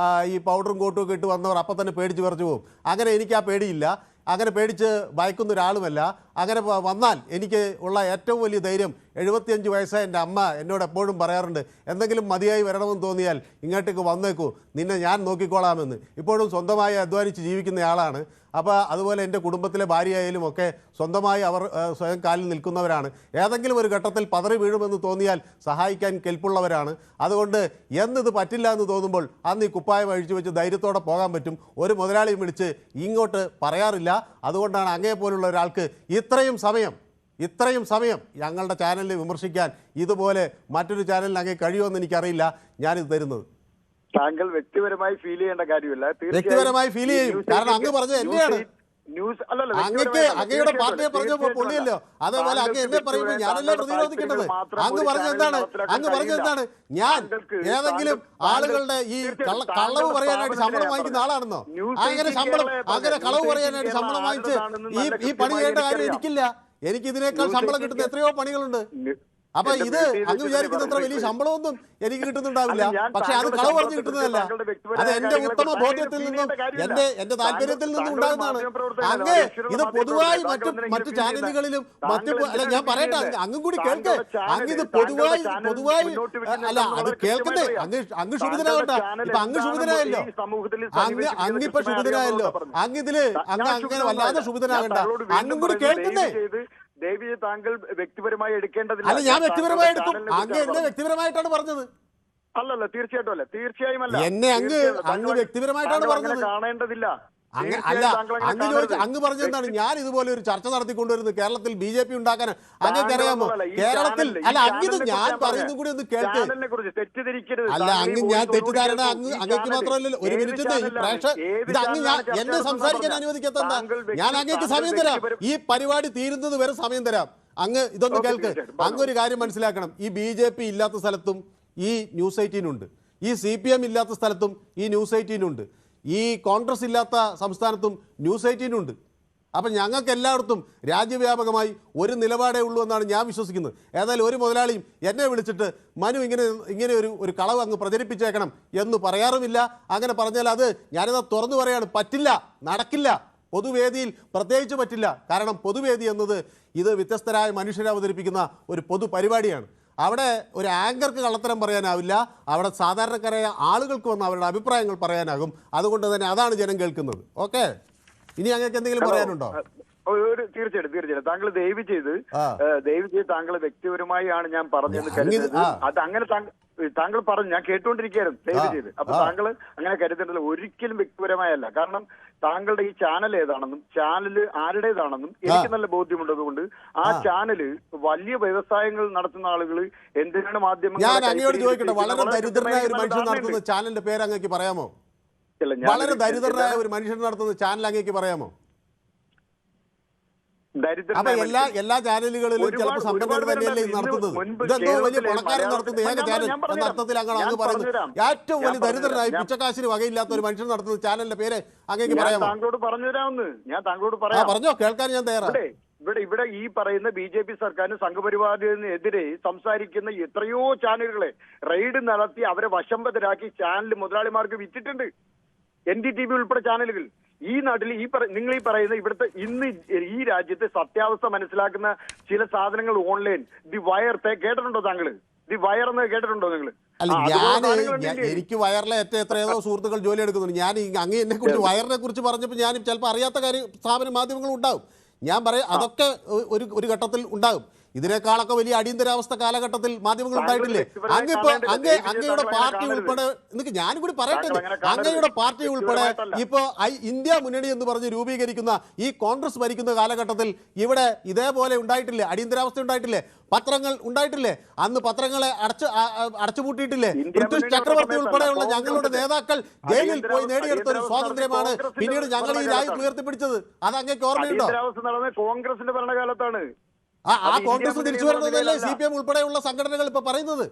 ഈ പൗഡറും കോട്ടും ഒക്കെ ഇട്ട് വന്നവർ അപ്പം തന്നെ പേടിച്ച് വിറച്ചു പോകും. അങ്ങനെ എനിക്ക് ആ പേടിയില്ല. അങ്ങനെ പേടിച്ച് ഭയക്കുന്ന ഒരാളുമല്ല. അങ്ങനെ വന്നാൽ എനിക്ക് ഉള്ള ഏറ്റവും വലിയ ധൈര്യം, 75 വയസ്സായ എൻ്റെ അമ്മ എന്നോട് എപ്പോഴും പറയാറുണ്ട്, എന്തെങ്കിലും മതിയായി വരണമെന്ന് തോന്നിയാൽ ഇങ്ങോട്ടേക്ക് വന്നേക്കൂ, നിന്നെ ഞാൻ നോക്കിക്കോളാമെന്ന്. ഇപ്പോഴും സ്വന്തമായി അധ്വാനിച്ച് ജീവിക്കുന്നയാളാണ്. അപ്പോൾ അതുപോലെ എൻ്റെ കുടുംബത്തിലെ ഭാര്യയായാലും ഒക്കെ സ്വന്തമായി അവർ സ്വയം കാലിൽ നിൽക്കുന്നവരാണ്. ഏതെങ്കിലും ഒരു ഘട്ടത്തിൽ പതറി വീഴുമെന്ന് തോന്നിയാൽ സഹായിക്കാൻ കെൽപ്പുള്ളവരാണ്. അതുകൊണ്ട് എന്നിത് പറ്റില്ല എന്ന് തോന്നുമ്പോൾ അന്ന് ഈ കുപ്പായം അഴിച്ചു വെച്ച് ധൈര്യത്തോടെ പോകാൻ പറ്റും. ഒരു മുതലാളിയും വിളിച്ച് ഇങ്ങോട്ട് പറയാറില്ല. അതുകൊണ്ടാണ് അങ്ങേപ്പോലുള്ള ഒരാൾക്ക് ഇത്രയും സമയം ഞങ്ങളുടെ ചാനലിനെ വിമർശിക്കാൻ ഇതുപോലെ മറ്റൊരു ചാനലിന് അങ്ങേ കഴിയുമെന്ന് എനിക്കറിയില്ല ഞാനിത് തരുന്നത്. താങ്കൾ വ്യക്തിപരമായി ഫീൽ ചെയ്യേണ്ട കാര്യമില്ല. വ്യക്തിപരമായി ഫീൽ ചെയ്യും. കാരണം അങ്ങ് പറഞ്ഞത് എന്നെയാണ്. അങ്ങയുടെ പാർട്ടിയെ പറഞ്ഞപ്പോൾ പൊള്ളിയല്ലോ, അതേപോലെ അങ്ങ് എന്നെ പറയുമ്പോൾ ഞാനല്ലേ പ്രതിരോധിക്കേണ്ടത്? അങ്ങ് പറഞ്ഞെന്താണ് ഞാൻ ഏതെങ്കിലും ആളുകളുടെ ഈ കളവ് പറയാനായിട്ട് ശമ്പളം വാങ്ങിക്കുന്ന ആളാണെന്നോ? അങ്ങനെ കളവ് പറയാനായിട്ട് ശമ്പളം വാങ്ങിച്ച് ഈ പണി ചെയ്യേണ്ട കാര്യം എനിക്കില്ല. എനിക്ക് ഇതിനേക്കാൾ ശമ്പളം കിട്ടുന്ന എത്രയോ പണികളുണ്ട്. അപ്പൊ ഇത് അങ്ങ് വിചാരിക്കുന്ന അത്ര വലിയ ശമ്പളമൊന്നും എനിക്ക് കിട്ടുന്നുണ്ടാവില്ല. പക്ഷെ അത് കളവ് പറഞ്ഞ് കിട്ടുന്നതല്ല. അത് എന്റെ ഉത്തമ ബോധ്യത്തിൽ നിന്നും എന്റെ താല്പര്യത്തിൽ നിന്നും ഉണ്ടാകുന്നതാണ്. അങ്ങ് ഇത് പൊതുവായി മറ്റു ചാനലുകളിലും അല്ല ഞാൻ പറയട്ടെ, അങ്ങും കൂടി കേൾക്ക്. അങ്ങ് ഇത് പൊതുവായി അല്ല അത് കേൾക്കട്ടെ. അങ്ങ് ക്ഷുഭിതനാവണ്ട. ഇപ്പൊ അങ്ങ് ക്ഷുഭിതനായല്ലോ, അങ്ങിപ്പോ ക്ഷുഭിതനായല്ലോ. അങ്ങിതില് അങ്ങനെ വല്ലാതെ ക്ഷുഭിതനാകണ്ട. അങ്ങും കൂടി കേൾക്കട്ടെ. ദേവിയെ താങ്കൾ വ്യക്തിപരമായി എടുക്കേണ്ടതില്ല. അല്ല, ഞാൻ വ്യക്തിപരമായി എടുക്കും. അങ്ങ് എന്നെ വ്യക്തിപരമായിട്ടാണ് പറഞ്ഞത്. അല്ലല്ല, തീർച്ചയായിട്ടും അല്ല, തീർച്ചയായും അല്ല. എന്നെ അങ്ങ് വ്യക്തിപരമായിട്ടാണ് പറഞ്ഞത്. കാണേണ്ടതില്ല. അല്ല, അങ്ങ് പറഞ്ഞെന്താണ് ഞാൻ ഇതുപോലെ ഒരു ചർച്ച നടത്തിക്കൊണ്ടുവരുന്നത് കേരളത്തിൽ BJP ഉണ്ടാക്കാൻ അങ്ങേക്ക് അറിയാമോ? കേരളത്തിൽ അല്ല, അങ്ങിത് ഞാൻ പറയുന്നത് കൂടി ഒന്ന് കേൾക്ക്. അല്ല, അങ്ങ് ഞാൻ തെറ്റിദ്ധാരണ അങ്ങേക്ക് മാത്രമല്ലല്ലോ. ഒരു മിനിറ്റ് ഇത് അങ്ങ് എന്നെ സംസാരിക്കാൻ അനുവദിക്കാത്ത ഞാൻ അങ്ങേക്ക് സമയം തരാം. ഈ പരിപാടി തീരുന്നത് വരെ സമയം തരാം. അങ്ങ് ഇതൊന്ന് കേൾക്ക്. അങ്ങ് ഒരു കാര്യം മനസ്സിലാക്കണം. ഈ BJP ഇല്ലാത്ത സ്ഥലത്തും ഈ ന്യൂസ് 18 ഉണ്ട്, ഈ CPM ഇല്ലാത്ത സ്ഥലത്തും ഈ ന്യൂസ് 18 ഉണ്ട്, ഈ കോൺഗ്രസ് ഇല്ലാത്ത സംസ്ഥാനത്തും ന്യൂസ് 18 ഉണ്ട്. അപ്പം ഞങ്ങൾക്ക് എല്ലായിടത്തും രാജ്യവ്യാപകമായി ഒരു നിലപാടേ ഉള്ളൂ എന്നാണ് ഞാൻ വിശ്വസിക്കുന്നത്. ഏതായാലും ഒരു മുതലാളിയും എന്നെ വിളിച്ചിട്ട് മനു ഇങ്ങനെ ഒരു കളവ് അങ്ങ് പ്രചരിപ്പിച്ചേക്കണം എന്ന് പറയാറുമില്ല. അങ്ങനെ പറഞ്ഞാൽ അത് ഞാനിത് തുറന്നു പറയാണ്, പറ്റില്ല, നടക്കില്ല. പൊതുവേദിയിൽ പ്രത്യേകിച്ച് പറ്റില്ല. കാരണം പൊതുവേദി എന്നത് ഇത് വ്യത്യസ്തരായ മനുഷ്യരെ അവതരിപ്പിക്കുന്ന ഒരു പൊതുപരിപാടിയാണ്. അവിടെ ഒരു ആങ്കർക്ക് കള്ളത്തരം പറയാനാവില്ല. അവിടെ സാധാരണക്കാരായ ആളുകൾക്ക് വന്ന് അവരുടെ അഭിപ്രായങ്ങൾ പറയാനാകും. അതുകൊണ്ട് തന്നെ അതാണ് ജനം കേൾക്കുന്നത്. ഓക്കെ, ഇനി അങ്ങേക്ക് എന്തെങ്കിലും പറയാനുണ്ടോ? തീർച്ചയായിട്ടും താങ്കൾ ദയവ് ചെയ്ത് താങ്കൾ വ്യക്തിപരമായി ആണ് ഞാൻ പറഞ്ഞതെന്ന് കരുതുന്നത്. അത് അങ്ങനെ താങ്കൾ പറഞ്ഞു, ഞാൻ കേട്ടുകൊണ്ടിരിക്കുകയായിരുന്നു. ദയവ് ചെയ്ത് അപ്പൊ താങ്കൾ അങ്ങനെ കരുതേണ്ടത് ഒരിക്കലും വ്യക്തിപരമായല്ല. കാരണം താങ്കളുടെ ഈ ചാനൽ ഏതാണെന്നും ചാനല് ആരുടേതാണെന്നും എനിക്ക് നല്ല ബോധ്യമുള്ളതുകൊണ്ട് ആ ചാനല് വലിയ വ്യവസായങ്ങൾ നടത്തുന്ന ആളുകൾ എന്തിനാണ് മാധ്യമങ്ങൾ. ഞാൻ അങ്ങയോട് ചോദിക്കട്ടെ, വളരെ ദരിദ്രനായ ഒരു മനുഷ്യൻ നടത്തുന്ന ചാനലിന്റെ പേര് അങ്ങേക്ക് പറയാമോ? വളരെ ദരിദ്രനായ ഒരു മനുഷ്യൻ നടത്തുന്ന ചാനൽ അങ്ങേക്ക് പറയാമോ? അപ്പൊ എല്ലാ ചാനലുകളിലും ചിലപ്പോൾ സമ്പന്നർ തന്നെയല്ലേ നടത്തുന്നത്. ഇതെന്തോ വലിയ പണക്കാരൻ നടത്തുന്ന ഏക ചാനൽ എന്ന അർത്ഥത്തിലാണ് അങ്ങ് പറയുന്നത്. ഏറ്റവും വലിയ ദരിദ്രനായി പിച്ചക്കാശിന് വകയില്ലാത്ത ഒരു മനുഷ്യൻ നടത്തുന്ന ചാനലിന്റെ പേര് അങ്ങേക്ക് പറയാമോ? താങ്കളോട് പറഞ്ഞുതരാമെന്ന് ഞാൻ താങ്കളോട് പറയാം. പറഞ്ഞോ, കേൾക്കാൻ ഞാൻ തയ്യാറാണ്. ഇവിടെ ഈ പറയുന്ന BJP സർക്കാരിന് സംഘപരിവാറിനെതിരെ സംസാരിക്കുന്ന എത്രയോ ചാനലുകളെ റെയ്ഡ് നടത്തി അവരെ വശംബദ്ധരാക്കി ചാനൽ മുതലാളിമാർക്ക് വിറ്റിട്ടുണ്ട്. NDTV ഉൾപ്പെടെ ചാനലുകൾ. ഈ നാട്ടിൽ നിങ്ങൾ ഈ പറയുന്ന ഇവിടുത്തെ ഇന്ന് ഈ രാജ്യത്തെ സത്യാവസ്ഥ മനസ്സിലാക്കുന്ന ചില സാധനങ്ങൾ ഓൺലൈൻ ദി വയർ കേട്ടിട്ടുണ്ടോ താങ്കൾ? ദി വയർ എന്ന് കേട്ടിട്ടുണ്ടോ നിങ്ങൾ? അല്ല, എനിക്ക് വയറിലെ എത്രയോ സുഹൃത്തുക്കൾ ജോലി എടുക്കുന്നുണ്ട്. ഞാൻ അങ്ങ് എന്നെ കുറിച്ച് വയറിനെ കുറിച്ച് പറഞ്ഞപ്പോൾ ഞാൻ ചിലപ്പോൾ അറിയാത്ത സ്ഥാപന മാധ്യമങ്ങൾ ഉണ്ടാവും. ഞാൻ പറയാം, അതൊക്കെ ഒരു ഘട്ടത്തിൽ ഉണ്ടാകും. ഇതിനേക്കാളൊക്കെ വലിയ അടിയന്തരാവസ്ഥ കാലഘട്ടത്തിൽ മാധ്യമങ്ങൾ ഉണ്ടായിട്ടില്ലേ? അങ്ങയുടെ പാർട്ടി ഉൾപ്പെടെ, എനിക്ക് ഞാനും കൂടി പറയട്ടെ, അങ്ങയുടെ പാർട്ടി ഉൾപ്പെടെ ഇപ്പോ ഇന്ത്യ മുന്നണി എന്ന് പറഞ്ഞ് രൂപീകരിക്കുന്ന ഈ കോൺഗ്രസ് ഭരിക്കുന്ന കാലഘട്ടത്തിൽ ഇവിടെ ഇതേപോലെ ഉണ്ടായിട്ടില്ലേ? അടിയന്തരാവസ്ഥ ഉണ്ടായിട്ടില്ലേ? പത്രങ്ങൾ ഉണ്ടായിട്ടില്ലേ? അന്ന് പത്രങ്ങളെ അടച്ചുപൂട്ടിയിട്ടില്ലേ? ബ്രിട്ടീഷ് ചക്രവർത്തി ഉൾപ്പെടെയുള്ള ഞങ്ങളുടെ നേതാക്കൾ ജയിലിൽ പോയി നേടിയെടുത്ത ഒരു സ്വാതന്ത്ര്യമാണ് പിന്നീട് ഞങ്ങൾ ഈ രാജ്യത്ത് ഉയർത്തിപ്പിടിച്ചത്. അത് അങ്ങേക്ക് ഓർമ്മയുണ്ടോ? കോൺഗ്രസിന്റെ ഭരണകാലത്താണ്. ആ കോൺഗ്രസ് തിരിച്ചു വരുന്നതല്ലേ CPM ഉൾപ്പെടെയുള്ള സംഘടനകൾ ഇപ്പൊ പറയുന്നത്?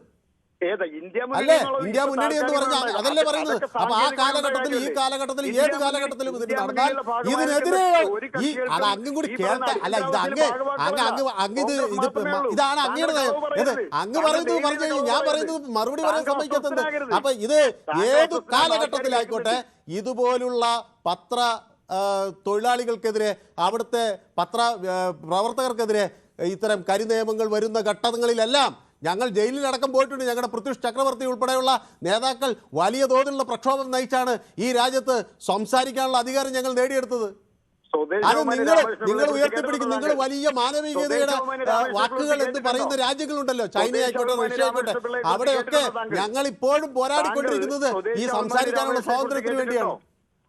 അല്ലേ, ഇന്ത്യ മുന്നണി എന്ന് പറഞ്ഞാൽ അതല്ലേ പറയുന്നത്? അപ്പൊ ആ കാലഘട്ടത്തിൽ ഈ കാലഘട്ടത്തിൽ ഏത് കാലഘട്ടത്തിലും ഇതിന് നടന്നാൽ ഇതിനെതിരെ അത് അങ്ങും കൂടി കേൾക്കാൻ. അല്ല, ഇത് ഇതാണ് അങ്ങയുടെ നയം. അങ്ങ് പറയുന്നത് പറഞ്ഞു കഴിഞ്ഞാൽ ഞാൻ പറയുന്നത് മറുപടി പറയാൻ സമ്മതിക്കാത്തത്. അപ്പൊ ഇത് ഏത് കാലഘട്ടത്തിലായിക്കോട്ടെ ഇതുപോലുള്ള തൊഴിലാളികൾക്കെതിരെ, അവിടുത്തെ പ്രവർത്തകർക്കെതിരെ ഇത്തരം കരിനിയമങ്ങൾ വരുന്ന ഘട്ടങ്ങളിലെല്ലാം ഞങ്ങൾ ജയിലിലടക്കം പോയിട്ടുണ്ട്. ഞങ്ങളുടെ ബ്രിട്ടീഷ് ചക്രവർത്തി ഉൾപ്പെടെയുള്ള നേതാക്കൾ വലിയ തോതിലുള്ള പ്രക്ഷോഭം നയിച്ചാണ് ഈ രാജ്യത്ത് സംസാരിക്കാനുള്ള അധികാരം ഞങ്ങൾ നേടിയെടുത്തത്. അത് നിങ്ങൾ ഉയർത്തിപ്പിടിക്കും. നിങ്ങൾ വലിയ മാനവികതയുടെ വാക്കുകൾ എന്ന് പറയുന്ന രാജ്യങ്ങളുണ്ടല്ലോ, ചൈന ആയിക്കോട്ടെ, റഷ്യ ആയിക്കോട്ടെ, അവിടെയൊക്കെ ഞങ്ങൾ ഇപ്പോഴും പോരാടിക്കൊണ്ടിരിക്കുന്നത് ഈ സംസാരിക്കാനുള്ള സ്വാതന്ത്ര്യത്തിന് വേണ്ടിയാണ്.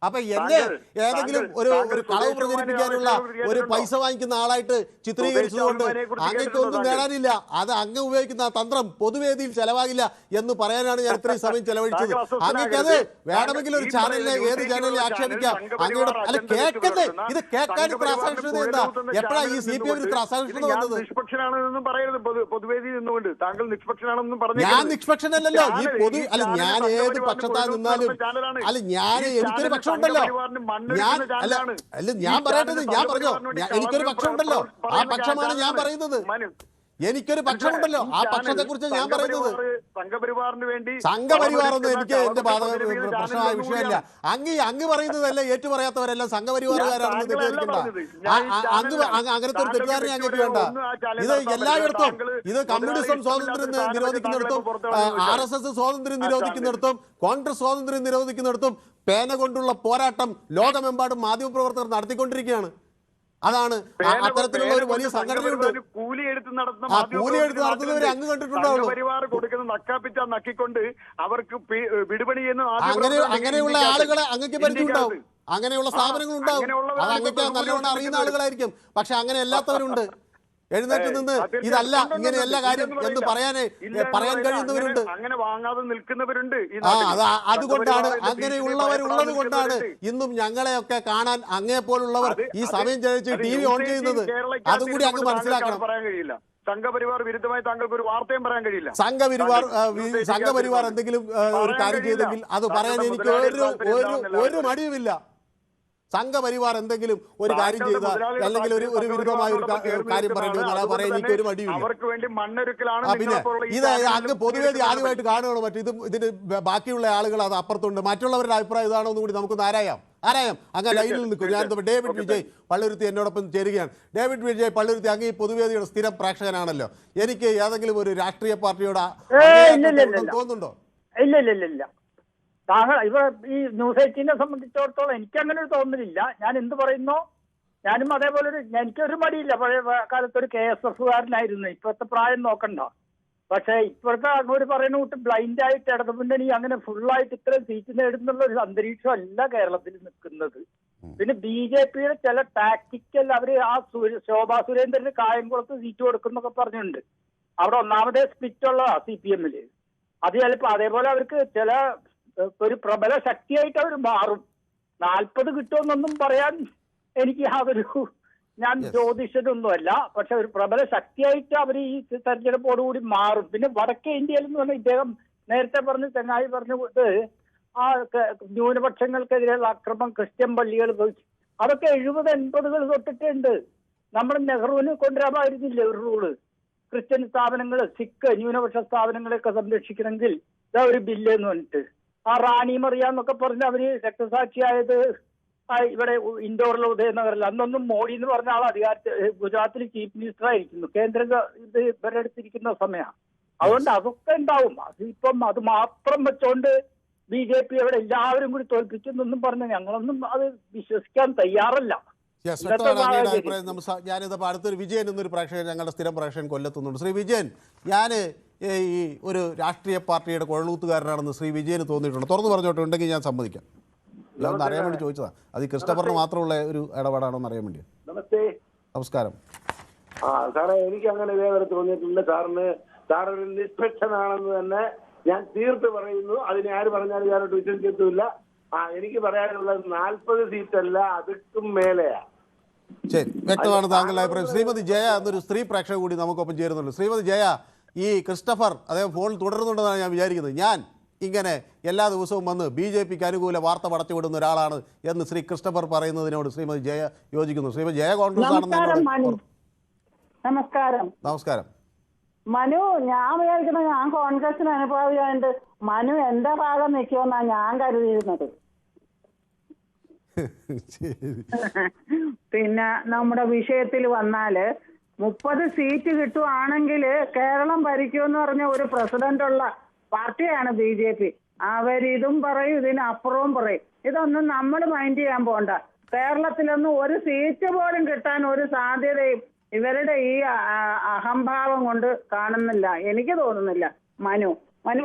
അപ്പൊ എന്നെ ഏതെങ്കിലും ഒരു കളവ് പ്രചരിപ്പിക്കാനുള്ള ഒരു പൈസ വാങ്ങിക്കുന്ന ആളായിട്ട് ചിത്രീകരിച്ചതുകൊണ്ട് അങ്ങേക്കൊന്നും നേടാനില്ല. അത് അങ്ങ് ഉപയോഗിക്കുന്ന ആ തന്ത്രം പൊതുവേദിയിൽ ചെലവാകില്ല എന്ന് പറയാനാണ് ഞാൻ ഇത്രയും സമയം ചെലവഴിച്ചത്. അങ്ങേക്കത് വേണമെങ്കിൽ ഒരു ചാനലിനെ, ഏത് ചാനലിനെ ആക്ഷേപിക്കാം. അങ്ങയുടെ അല്ല കേൾക്കുന്നത്, ഇത് കേൾക്കാൻ ഇത്ര അസഹിഷ്ണുത എന്താ? എപ്പോഴാ ഈ CPM ഇത്ര അസഹിഷ്ണുത വന്നത്? ഞാൻ നിഷ്പക്ഷനല്ലല്ലോ. ഈ അല്ല, ഞാൻ ഏത് പക്ഷത്താ നിന്നാലും അല്ല, ഞാൻ എനിക്കൊരു പക്ഷം ഉണ്ടല്ലോ. ഞാൻ പറയട്ടെ, ഞാൻ പറഞ്ഞോ, എനിക്കൊരു പക്ഷം ഉണ്ടല്ലോ. ആ പക്ഷമാണ് ഞാൻ പറയുന്നത്. എനിക്കൊരു പക്ഷമുണ്ടല്ലോ, ആ പക്ഷത്തെ കുറിച്ച് ഞാൻ പറയുന്നത്. സംഘപരിവാറൊന്നും എനിക്ക് എന്റെ പ്രശ്നമായ വിഷയമല്ല. അങ്ങ് പറയുന്നതല്ല, ഏറ്റുപറയാത്തവരെല്ലാം സംഘപരിവാറുകാരാണെന്ന് തെറ്റിദ്ധരിക്കണ്ട. അങ്ങനത്തെ ഒരു തെറ്റിദ്ധാരണ അങ്ങേക്ക് വേണ്ട. ഇത് എല്ലായിടത്തും, ഇത് കമ്മ്യൂണിസം സ്വാതന്ത്ര്യം നിരോധിക്കുന്നിടത്തും, RSS സ്വാതന്ത്ര്യം നിരോധിക്കുന്നിടത്തും, കോൺഗ്രസ് സ്വാതന്ത്ര്യം നിരോധിക്കുന്നിടത്തും പേന കൊണ്ടുള്ള പോരാട്ടം ലോകമെമ്പാടും മാധ്യമപ്രവർത്തകർ നടത്തിക്കൊണ്ടിരിക്കുകയാണ്. അതാണ് അത്തരത്തിലുള്ള ഒരു വലിയ സംഘടനയുണ്ട്. കൂലി എടുത്ത് നടത്തുന്നവരെ അങ്ങ് കണ്ടിട്ടുണ്ടാവുള്ളൂ. അങ്ങനെയുള്ള ആളുകളെ അങ്ങക്ക് പരിചയമുണ്ടാവും. അങ്ങനെയുള്ള സ്ഥാപനങ്ങൾ ഉണ്ടാവും. അത് അങ്ങനെയൊക്കെ നല്ലോണം അറിയുന്ന ആളുകളായിരിക്കും. പക്ഷെ അങ്ങനെ അല്ലാത്തവരുണ്ട്. എഴുന്നേറ്റ് നിന്ന് ഇതല്ല ഇങ്ങനെയല്ല കാര്യം എന്ന് പറയാൻ കഴിയുന്നവരുണ്ട്. അങ്ങനെ വാങ്ങാതെ നിൽക്കുന്നവരുണ്ട്. അതുകൊണ്ടാണ് അങ്ങനെയുള്ളവരുള്ളത് കൊണ്ടാണ് ഇന്നും ഞങ്ങളെയൊക്കെ കാണാൻ അങ്ങേ പോലുള്ളവർ ഈ സമയം കഴിച്ച് TV ഓൺ ചെയ്യുന്നത്. അതും കൂടി അങ്ങ് മനസ്സിലാക്കണം. പറയാൻ കഴിയില്ല. സംഘപരിവാർ വിരുദ്ധമായി താങ്കൾക്ക് ഒരു വാർത്തയും പറയാൻ കഴിയില്ല. സംഘപരിവാർ എന്തെങ്കിലും ഒരു കാര്യം ചെയ്തെങ്കിൽ അത് പറയാൻ എനിക്ക് ഒരു മടിയുമില്ല. സംഘപരിവാർ എന്തെങ്കിലും ഒരു കാര്യം ചെയ്താൽ അല്ലെങ്കിൽ ഒരു വിരുദ്ധമായ ഒരു കാര്യം പറയേണ്ടത് പറയാൻ എനിക്ക് ഒരു മടിയില്ല. അവർക്ക് വേണ്ടി മണ്ണൊരുക്കലാണ്. പിന്നെ ഇത് അങ്ങ് പൊതുവേദി ആദ്യമായിട്ട് കാണുകയാണോ? ഇതിന് ബാക്കിയുള്ള ആളുകൾ അത് അപ്പുറത്തുണ്ട്. മറ്റുള്ളവരുടെ അഭിപ്രായം ഇതാണോ എന്ന് കൂടി നമുക്കൊന്ന് ആരായാം. അങ്ങനെ ലൈനിൽ നിൽക്കും. ഞാൻ ഡേവിഡ് വിജയ് പള്ളുരുത്തി എന്നോടൊപ്പം ചേരുകയാണ്. ഡേവിഡ് വിജയ് പള്ളുരുത്തി, അങ്ങ് ഈ പൊതുവേദിയുടെ സ്ഥിരം പ്രേക്ഷകനാണല്ലോ. എനിക്ക് ഏതെങ്കിലും ഒരു രാഷ്ട്രീയ പാർട്ടിയോട് തോന്നുന്നുണ്ടോ? ഇല്ല. താങ്കൾ ഇവ ഈ ന്യൂസ് 18 സംബന്ധിച്ചിടത്തോളം എനിക്ക് അങ്ങനെ ഒരു തോന്നലില്ല. ഞാൻ എന്ത് പറയുന്നോ ഞാനും അതേപോലെ എനിക്കൊരു മടിയില്ല. പഴയ കാലത്ത് ഒരു KSFകാരനായിരുന്നു. ഇപ്പോഴത്തെ പ്രായം നോക്കണ്ട. പക്ഷെ ഇപ്പോഴത്തെ അങ്ങോട്ട് പറയുന്ന കൂട്ട് ബ്ലൈൻഡ് ആയിട്ട് ഇടതുമുന്നണി അങ്ങനെ ഫുള്ളായിട്ട് ഇത്രയും സീറ്റ് നേടുന്നുള്ള ഒരു അന്തരീക്ഷം അല്ല കേരളത്തിൽ നിൽക്കുന്നത്. പിന്നെ BJPയുടെ ചില ടാക്ടിക്കൽ അവര് ആ ശോഭാ സുരേന്ദ്രന് കായംകുളത്ത് സീറ്റ് കൊടുക്കുന്നൊക്കെ പറഞ്ഞിട്ടുണ്ട്. അവിടെ ഒന്നാമതേ സ്പ്ലിറ്റ് ഉള്ളതാ CPM. അത് ചിലപ്പോൾ അതേപോലെ അവർക്ക് ചില ഒരു പ്രബല ശക്തിയായിട്ട് അവർ മാറും. 40 കിട്ടുമെന്നൊന്നും പറയാൻ എനിക്ക് യാതൊരു, ഞാൻ ജ്യോതിഷനൊന്നുമല്ല. പക്ഷെ ഒരു പ്രബല ശക്തിയായിട്ട് അവർ ഈ തെരഞ്ഞെടുപ്പോടുകൂടി മാറും. പിന്നെ വടക്കേ ഇന്ത്യയിൽ എന്ന് പറഞ്ഞാൽ ഇദ്ദേഹം നേരത്തെ ചങ്ങായി പറഞ്ഞുകൊണ്ട് ആ ന്യൂനപക്ഷങ്ങൾക്കെതിരെയുള്ള അക്രമം, ക്രിസ്ത്യൻ പള്ളികൾ, അതൊക്കെ 70-80 തൊട്ടിട്ടുണ്ട്. നമ്മുടെ നെഹ്റുവിന് കൊണ്ടുവരാമായിരുന്നില്ലേ ഒരു റൂള്? ക്രിസ്ത്യൻ സ്ഥാപനങ്ങൾ, സിഖ് ന്യൂനപക്ഷ സ്ഥാപനങ്ങളെയൊക്കെ സംരക്ഷിക്കണമെങ്കിൽ ഇതാ ഒരു ബില്ല് എന്ന് പറഞ്ഞിട്ട്. ആ റാണി മറിയ എന്നൊക്കെ പറഞ്ഞ് അവര് രക്തസാക്ഷിയായത് ഇവിടെ ഇൻഡോറിലെ ഉദയനഗറിൽ. അന്നൊന്നും മോഡി എന്ന് പറഞ്ഞ ആൾ ഗുജറാത്തിൽ ചീഫ് മിനിസ്റ്റർ ആയിരിക്കുന്നു. കേന്ദ്ര ഇത് ഇവരെടുത്തിരിക്കുന്ന സമയമാണ്. അതുകൊണ്ട് അതൊക്കെ ഉണ്ടാവും. അതിപ്പം അത് മാത്രം വെച്ചോണ്ട് BJP അവിടെ എല്ലാവരും കൂടി തോൽപ്പിക്കുന്നൊന്നും പറഞ്ഞ ഞങ്ങളൊന്നും അത് വിശ്വസിക്കാൻ തയ്യാറല്ല. ഞാനിത് അടുത്തൊരു വിജയൻ എന്നൊരു പ്രേക്ഷകൻ, ഞങ്ങളുടെ സ്ഥിരം പ്രേക്ഷകൻ കൊല്ലത്തുന്നുണ്ട്. ശ്രീ വിജയൻ, ഞാൻ ഈ ഒരു രാഷ്ട്രീയ പാർട്ടിയുടെ കുഴലൂത്തുകാരനാണെന്ന് ശ്രീ വിജയന് തോന്നിയിട്ടുണ്ട്? തുറന്നു പറഞ്ഞോട്ടെ, ഉണ്ടെങ്കിൽ ഞാൻ സമ്മതിക്കാം. അല്ലാതെ അറിയാൻ വേണ്ടി ചോദിച്ചതാ. അത് ഈ ക്രിസ്റ്റഫറിന് മാത്രമുള്ള ഒരു ഇടപാടാണോ എന്ന് അറിയാൻ വേണ്ടി. നമസ്കാരം. സാറേ, എനിക്ക് അങ്ങനെ ഇതേവരെ തോന്നിയിട്ടില്ല. സാറൊരു നിഷ്പക്ഷനാണെന്ന് തന്നെ ഞാൻ തീർത്ത് പറയുന്നു. അതിനെ ആര് പറഞ്ഞാലും ഞാനോട്ട് വിശ്വസിക്കത്തുമില്ല. എനിക്ക് പറയാനുള്ളത് 40 സീറ്റല്ല, അതുക്കും മേലെയാ. ശരി, വ്യക്തമാണ് താങ്കളുടെ അഭിപ്രായം. ശ്രീമതി ജയ എന്നൊരു സ്ത്രീ പ്രേക്ഷക കൂടി നമുക്കൊപ്പം ചേരുന്നുണ്ട്. ശ്രീമതി ജയ, ഈ ക്രിസ്റ്റഫർ അദ്ദേഹം ഫോൺ തുടരുന്നുണ്ടെന്നാണ് ഞാൻ വിചാരിക്കുന്നത്. ഞാൻ ഇങ്ങനെ എല്ലാ ദിവസവും വന്ന് BJPക്ക് അനുകൂല വാർത്ത പടച്ചുവിടുന്ന ഒരാളാണ് എന്ന് ശ്രീ ക്രിസ്റ്റഫർ പറയുന്നതിനോട് ശ്രീമതി ജയ യോജിക്കുന്നു. ശ്രീമതി ജയ കോൺഗ്രസ് ആണെന്ന്. നമസ്കാരം. മനു, ഞാൻ വിചാരിക്കുന്നത് ഞാൻ കോൺഗ്രസിന് അനുഭാവിയായിട്ട് മനു എന്റെ ഭാഗം നിൽക്കുമെന്നാണ് ഞാൻ കരുതിയിരുന്നത്. പിന്നെ നമ്മുടെ വിഷയത്തിൽ വന്നാല് 30 സീറ്റ് കിട്ടുവാണെങ്കിൽ കേരളം ഭരിക്കുമെന്ന് പറഞ്ഞ ഒരു പ്രസിഡന്റ് ഉള്ള പാർട്ടിയാണ് BJP. അവരിതും പറയും, ഇതിനപ്പുറവും പറയും. ഇതൊന്നും നമ്മൾ മൈൻഡ് ചെയ്യാൻ പോണ്ട. കേരളത്തിലൊന്നും ഒരു സീറ്റ് പോലും കിട്ടാൻ ഒരു സാധ്യതയും ഇവരുടെ ഈ അഹംഭാവം കൊണ്ട് കാണുന്നില്ല, എനിക്ക് തോന്നുന്നില്ല. മനു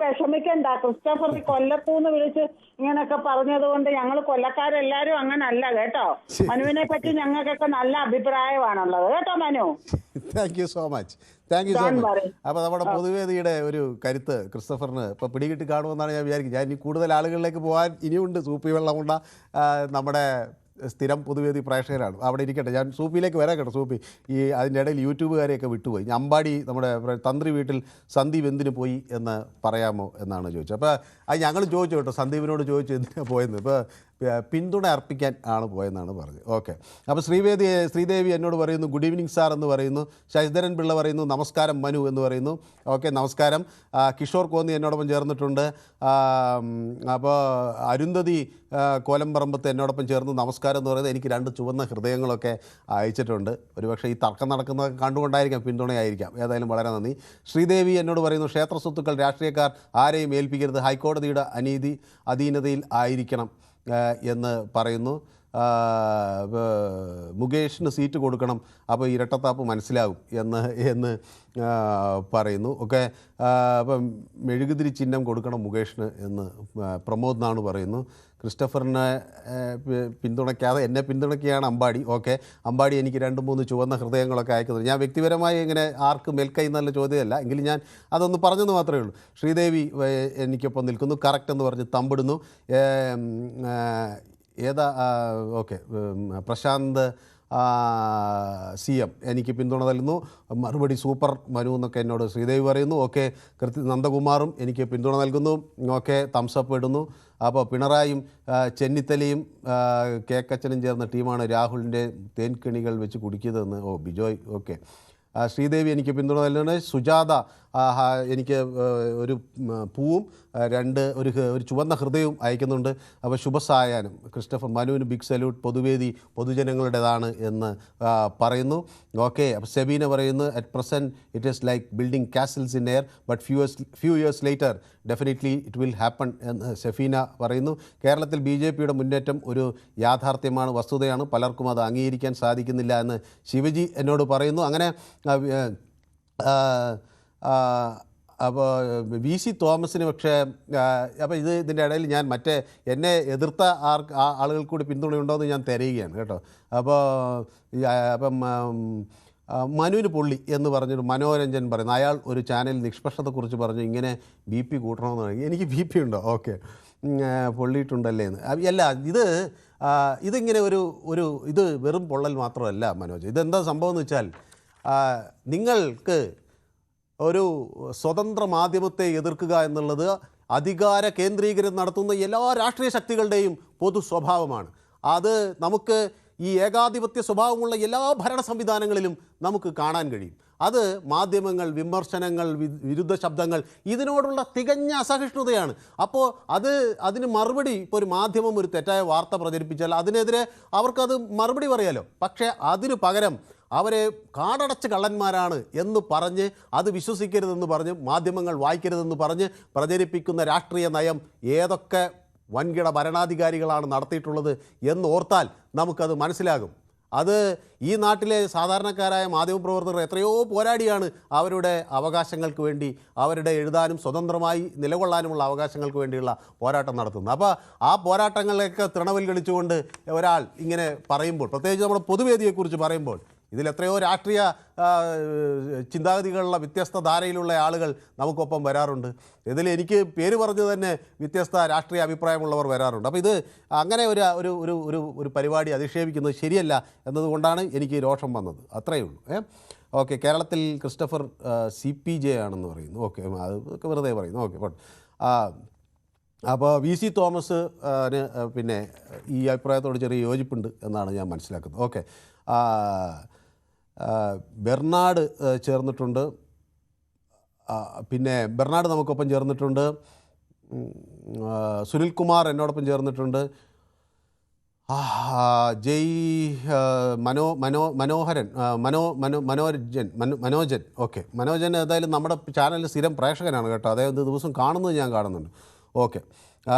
വിഷമിക്കണ്ട. ക്രിസ്റ്റഫർ കൊല്ലത്തൂന്ന് വിളിച്ച് ഇങ്ങനെയൊക്കെ പറഞ്ഞത് കൊണ്ട് ഞങ്ങൾ കൊല്ലക്കാരെല്ലാരും അങ്ങനല്ല കേട്ടോ. മനുവിനെ പറ്റി ഞങ്ങൾക്കൊക്കെ നല്ല അഭിപ്രായമാണുള്ളത് കേട്ടോ Manu. Thank you so much. അപ്പോൾ നമ്മുടെ പൊതുവേദിയുടെ ഒരു കരുത്ത് ക്രിസ്റ്റഫറിന് ഇപ്പോൾ പിടികിട്ടി കാണുമെന്നാണ് ഞാൻ വിചാരിക്കുന്നത്. ഞാൻ ഇനി കൂടുതൽ ആളുകളിലേക്ക് പോകാൻ ഇനിയുണ്ട്. സൂപ്പി വെള്ളമുണ്ട നമ്മുടെ സ്ഥിരം പൊതുവേദി പ്രേക്ഷകരാണ്. അവിടെ ഇരിക്കട്ടെ, ഞാൻ സൂപ്പിയിലേക്ക് വരാം കേട്ടോ. സൂപ്പി ഈ അതിൻ്റെ ഇടയിൽ യൂട്യൂബുകാരെയൊക്കെ വിട്ടുപോയി. അമ്പാടി നമ്മുടെ തന്ത്രി വീട്ടിൽ സന്ദീപ് എന്തിനു പോയി എന്ന് പറയാമോ എന്നാണ് ചോദിച്ചത്. അപ്പോൾ അത് ഞങ്ങൾ ചോദിച്ചു കേട്ടോ, സന്ദീപിനോട് ചോദിച്ചു എന്തിനാണ് പോയെന്ന്. ഇപ്പോൾ പിന്തുണ അർപ്പിക്കാൻ ആണ് പോയെന്നാണ് പറഞ്ഞത്. ഓക്കെ. അപ്പോൾ ശ്രീദേവി എന്നോട് പറയുന്നു ഗുഡ് ഈവനിങ് സാർ എന്ന് പറയുന്നു. ശശിധരൻ പിള്ള പറയുന്നു നമസ്കാരം മനു എന്ന് പറയുന്നു. ഓക്കെ, നമസ്കാരം. കിഷോർ കോന്നി എന്നോടൊപ്പം ചേർന്നിട്ടുണ്ട്. അപ്പോൾ അരുന്ധതി കോലംപറമ്പത്ത് എന്നോടൊപ്പം ചേർന്ന് നമസ്കാരം എന്ന് പറയുന്നത് എനിക്ക് 2 ചുവന്ന ഹൃദയങ്ങളൊക്കെ അയച്ചിട്ടുണ്ട്. ഒരുപക്ഷെ ഈ തർക്കം നടക്കുന്നത് കണ്ടുകൊണ്ടായിരിക്കാം, പിന്തുണയായിരിക്കാം. ഏതായാലും വളരെ നന്ദി. ശ്രീദേവി എന്നോട് പറയുന്നു ക്ഷേത്ര സ്വത്തുക്കൾ രാഷ്ട്രീയക്കാർ ആരെയും ഏൽപ്പിക്കരുത്, ഹൈക്കോടതിയുടെ അധീനതയിൽ ആയിരിക്കണം എന്ന് പറയുന്നു. മുകേഷിന് സീറ്റ് കൊടുക്കണം, അപ്പോൾ ഇരട്ടത്താപ്പ് മനസ്സിലാകും എന്ന് പറയുന്നു. ഒക്കെ അപ്പം മെഴുകുതിരി ചിഹ്നം കൊടുക്കണം മുകേഷിന് എന്ന് പ്രമോദ് എന്നാണ് പറയുന്നു. ക്രിസ്റ്റഫറിനെ പിന്തുണയ്ക്കാതെ എന്നെ പിന്തുണയ്ക്കുകയാണ് അമ്പാടി. ഓക്കെ, അമ്പാടി എനിക്ക് 2-3 ചുവന്ന ഹൃദയങ്ങളൊക്കെ അയക്കുന്നത്. ഞാൻ വ്യക്തിപരമായി ഇങ്ങനെ ആർക്ക് മേൽക്കൈ എന്നുള്ള ചോദ്യമല്ല, എങ്കിലും ഞാൻ അതൊന്ന് പറഞ്ഞെന്ന് മാത്രമേ ഉള്ളൂ. ശ്രീദേവി എനിക്കൊപ്പം നിൽക്കുന്നു, കറക്റ്റ് എന്ന് പറഞ്ഞ് തമ്പിടുന്നു. ഓക്കെ, പ്രശാന്ത് CM എനിക്ക് പിന്തുണ നൽകുന്നു, മറുപടി സൂപ്പർ മനു എന്നൊക്കെ എന്നോട് ശ്രീദേവി പറയുന്നു. ഓക്കെ, നന്ദകുമാറും എനിക്ക് പിന്തുണ നൽകുന്നു. ഓക്കെ, തംസപ്പ് ഇടുന്നു. അപ്പോൾ പിണറായും ചെന്നിത്തലയും കേക്കച്ചനും ചേർന്ന ടീമാണ് രാഹുലിൻ്റെ തേൻകെണികൾ വെച്ച് കുടിക്കുന്നതെന്ന് ബിജോയ്. ഓക്കെ, ശ്രീദേവി എനിക്ക് പിന്തുണ നൽകുന്നത്. സുജാത എനിക്ക് ഒരു പൂവും ഒരു ചുവന്ന ഹൃദയവും അയക്കുന്നുണ്ട്. അപ്പോൾ ശുഭസായാഹ്നം ക്രിസ്റ്റഫർ, മനുവിന് ബിഗ് സല്യൂട്ട്, പൊതുവേദി പൊതുജനങ്ങളുടേതാണ് എന്ന് പറയുന്നു. ഓക്കെ, അപ്പോൾ സെബീന പറയുന്നു at present it is like building castles in air but few years later definitely it will happen എന്ന് സെഫീന പറയുന്നു. കേരളത്തിൽ BJPയുടെ മുന്നേറ്റം ഒരു യാഥാർത്ഥ്യമാണ്, വസ്തുതയാണ്, പലർക്കും അത് അംഗീകരിക്കാൻ സാധിക്കുന്നില്ല എന്ന് ശിവജി എന്നോട് പറയുന്നു. അങ്ങനെ അപ്പോൾ VC തോമസിന് പക്ഷേ അപ്പോൾ ഇതിൻ്റെ ഇടയിൽ ഞാൻ മറ്റേ എന്നെ എതിർത്ത ആളുകൾ കൂടി പിന്തുണയുണ്ടോ എന്ന് ഞാൻ തിരയുകയാണ് കേട്ടോ. അപ്പം മനുവിന് പൊള്ളി എന്ന് പറഞ്ഞൊരു മനോരഞ്ജൻ പറയുന്നു. അയാൾ ഒരു ചാനൽ നിഷ്പക്ഷതയെക്കുറിച്ച് പറഞ്ഞു, ഇങ്ങനെ BP കൂട്ടണമെന്ന് പറഞ്ഞു. എനിക്ക് BP ഉണ്ടോ? ഓക്കെ, പൊള്ളിയിട്ടുണ്ടല്ലേ എന്ന്. അല്ല, ഇതിങ്ങനെ ഇത് വെറും പൊള്ളൽ മാത്രമല്ല മനോജ്. ഇതെന്താ സംഭവം എന്ന് വെച്ചാൽ, നിങ്ങൾക്ക് ഒരു സ്വതന്ത്ര മാധ്യമത്തെ എതിർക്കുക എന്നുള്ളത് അധികാര കേന്ദ്രീകരണം നടത്തുന്ന എല്ലാ രാഷ്ട്രീയ ശക്തികളുടെയും പൊതു സ്വഭാവമാണ്. അത് നമുക്ക് ഈ ഏകാധിപത്യ സ്വഭാവമുള്ള എല്ലാ ഭരണ സംവിധാനങ്ങളിലും നമുക്ക് കാണാൻ കഴിയും. അത് മാധ്യമങ്ങൾ, വിമർശനങ്ങൾ, വിരുദ്ധ ശബ്ദങ്ങൾ, ഇതിനോടുള്ള തികഞ്ഞ അസഹിഷ്ണുതയാണ്. അപ്പോൾ അതിന് മറുപടി, ഇപ്പോൾ ഒരു മാധ്യമം ഒരു തെറ്റായ വാർത്ത പ്രചരിപ്പിച്ചാൽ അതിനെതിരെ അവർക്കത് മറുപടി പറയാലോ. പക്ഷേ അതിനു പകരം അവരെ കാടടച്ച് കള്ളന്മാരാണ് എന്ന് പറഞ്ഞ് അത് വിശ്വസിക്കരുതെന്ന് പറഞ്ഞ് മാധ്യമങ്ങൾ വായിക്കരുതെന്ന് പറഞ്ഞ് പ്രചരിപ്പിക്കുന്ന രാഷ്ട്രീയ നയം ഏതൊക്കെ വൻകിട ഭരണാധികാരികളാണ് നടത്തിയിട്ടുള്ളത് എന്ന് ഓർത്താൽ നമുക്കത് മനസ്സിലാകും. അത് ഈ നാട്ടിലെ സാധാരണക്കാരായ മാധ്യമപ്രവർത്തകർ എത്രയോ പോരാടിയാണ് അവരുടെ അവകാശങ്ങൾക്ക് വേണ്ടി, അവരുടെ എഴുതാനും സ്വതന്ത്രമായി നിലകൊള്ളാനുമുള്ള അവകാശങ്ങൾക്ക് വേണ്ടിയുള്ള പോരാട്ടം നടത്തുന്നത്. അപ്പോൾ ആ പോരാട്ടങ്ങളിലേക്ക് തൃണവൽക്കരിച്ചുകൊണ്ട് ഒരാൾ ഇങ്ങനെ പറയുമ്പോൾ, പ്രത്യേകിച്ച് നമ്മുടെ പൊതുവേദിയെക്കുറിച്ച് പറയുമ്പോൾ, ഇതിലെത്രയോ രാഷ്ട്രീയ ചിന്താഗതികളുള്ള വ്യത്യസ്ത ധാരയിലുള്ള ആളുകൾ നമുക്കൊപ്പം വരാറുണ്ട്. ഇതിൽ എനിക്ക് പേര് പറഞ്ഞു തന്നെ വ്യത്യസ്ത രാഷ്ട്രീയ അഭിപ്രായമുള്ളവർ വരാറുണ്ട്. അപ്പോൾ ഇത് അങ്ങനെ ഒരു പരിപാടി അധിക്ഷേപിക്കുന്നത് ശരിയല്ല എന്നതുകൊണ്ടാണ് എനിക്ക് രോഷം വന്നത്, അത്രയേ ഉള്ളൂ. ഓക്കെ, കേരളത്തിൽ ക്രിസ്റ്റഫർ CPJ ആണെന്ന് പറയുന്നു. ഓക്കെ, അതൊക്കെ വെറുതെ പറയുന്നു. ഓക്കെ, ബട്ട് അപ്പോൾ VC തോമസ് പിന്നെ ഈ അഭിപ്രായത്തോട് ചെറിയ യോജിപ്പുണ്ട് എന്നാണ് ഞാൻ മനസ്സിലാക്കുന്നത്. ഓക്കെ, ബെർണാഡ് ചേർന്നിട്ടുണ്ട്. പിന്നെ ബെർണാഡ് നമുക്കൊപ്പം ചേർന്നിട്ടുണ്ട്. സുനിൽകുമാർ എന്നോടൊപ്പം ചേർന്നിട്ടുണ്ട്. മനോജൻ. ഓക്കെ, മനോജൻ ഏതായാലും നമ്മുടെ ചാനലിൽ സ്ഥിരം പ്രേക്ഷകനാണ് കേട്ടോ. അദ്ദേഹം ദിവസം കാണുന്നത് ഞാൻ കാണുന്നുണ്ട്. ഓക്കെ,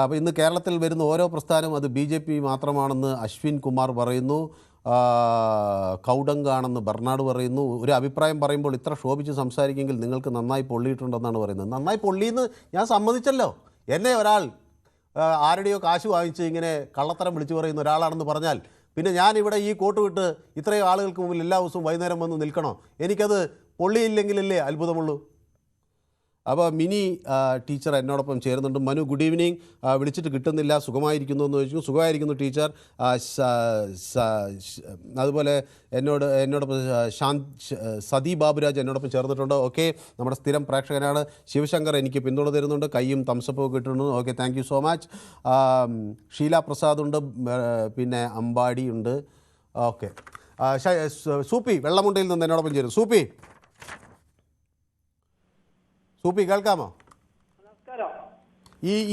അപ്പോൾ ഇന്ന് കേരളത്തിൽ വരുന്ന ഓരോ പ്രസ്ഥാനവും അത് BJP മാത്രമാണെന്ന് അശ്വിൻ കുമാർ പറയുന്നു. കൗഡങ്കാണെന്ന് ബെർണാഡ് പറയുന്നു. ഒരു അഭിപ്രായം പറയുമ്പോൾ ഇത്ര ശോഭിച്ച് സംസാരിക്കുമെങ്കിൽ നിങ്ങൾക്ക് നന്നായി പൊള്ളിയിട്ടുണ്ടെന്നാണ് പറയുന്നത്. നന്നായി പൊള്ളിയെന്ന് ഞാൻ സമ്മതിച്ചല്ലോ. എന്നെ ഒരാൾ ആരുടെയോ കാശ് വാങ്ങിച്ച് ഇങ്ങനെ കള്ളത്തരം വിളിച്ചു പറയുന്ന ഒരാളാണെന്ന് പറഞ്ഞാൽ പിന്നെ ഞാനിവിടെ ഈ കോട്ട് വിട്ട് ഇത്രയും ആളുകൾക്ക് മുമ്പിൽ എല്ലാ ദിവസവും വൈകുന്നേരം വന്ന് നിൽക്കണോ? എനിക്കത് പൊള്ളിയില്ലെങ്കിലല്ലേ അത്ഭുതമുള്ളൂ. അപ്പോൾ മിനി ടീച്ചർ എന്നോടൊപ്പം ചേരുന്നുണ്ട്. Manu, good evening. വിളിച്ചിട്ട് കിട്ടുന്നില്ല, സുഖമായിരിക്കുന്നു എന്ന് ചോദിച്ചു. സുഖമായിരിക്കുന്നു ടീച്ചർ. അതുപോലെ എന്നോടൊപ്പം സതി ബാബുരാജ് എന്നോടൊപ്പം ചേർന്നിട്ടുണ്ട്. ഓക്കെ, നമ്മുടെ സ്ഥിരം പ്രേക്ഷകനാണ്. ശിവശങ്കർ എനിക്ക് പിന്തുണ തരുന്നുണ്ട്, കയ്യും തംസപ്പും കിട്ടുന്നു. Okay, thank you so much. Sheela Prasad ഉണ്ട്, പിന്നെ അമ്പാടി ഉണ്ട്. ഓക്കെ, സൂപ്പി വെള്ളമുണ്ടയിൽ നിന്ന് എന്നോടൊപ്പം ചേരും. സൂപ്പി കേൾക്കാമോ?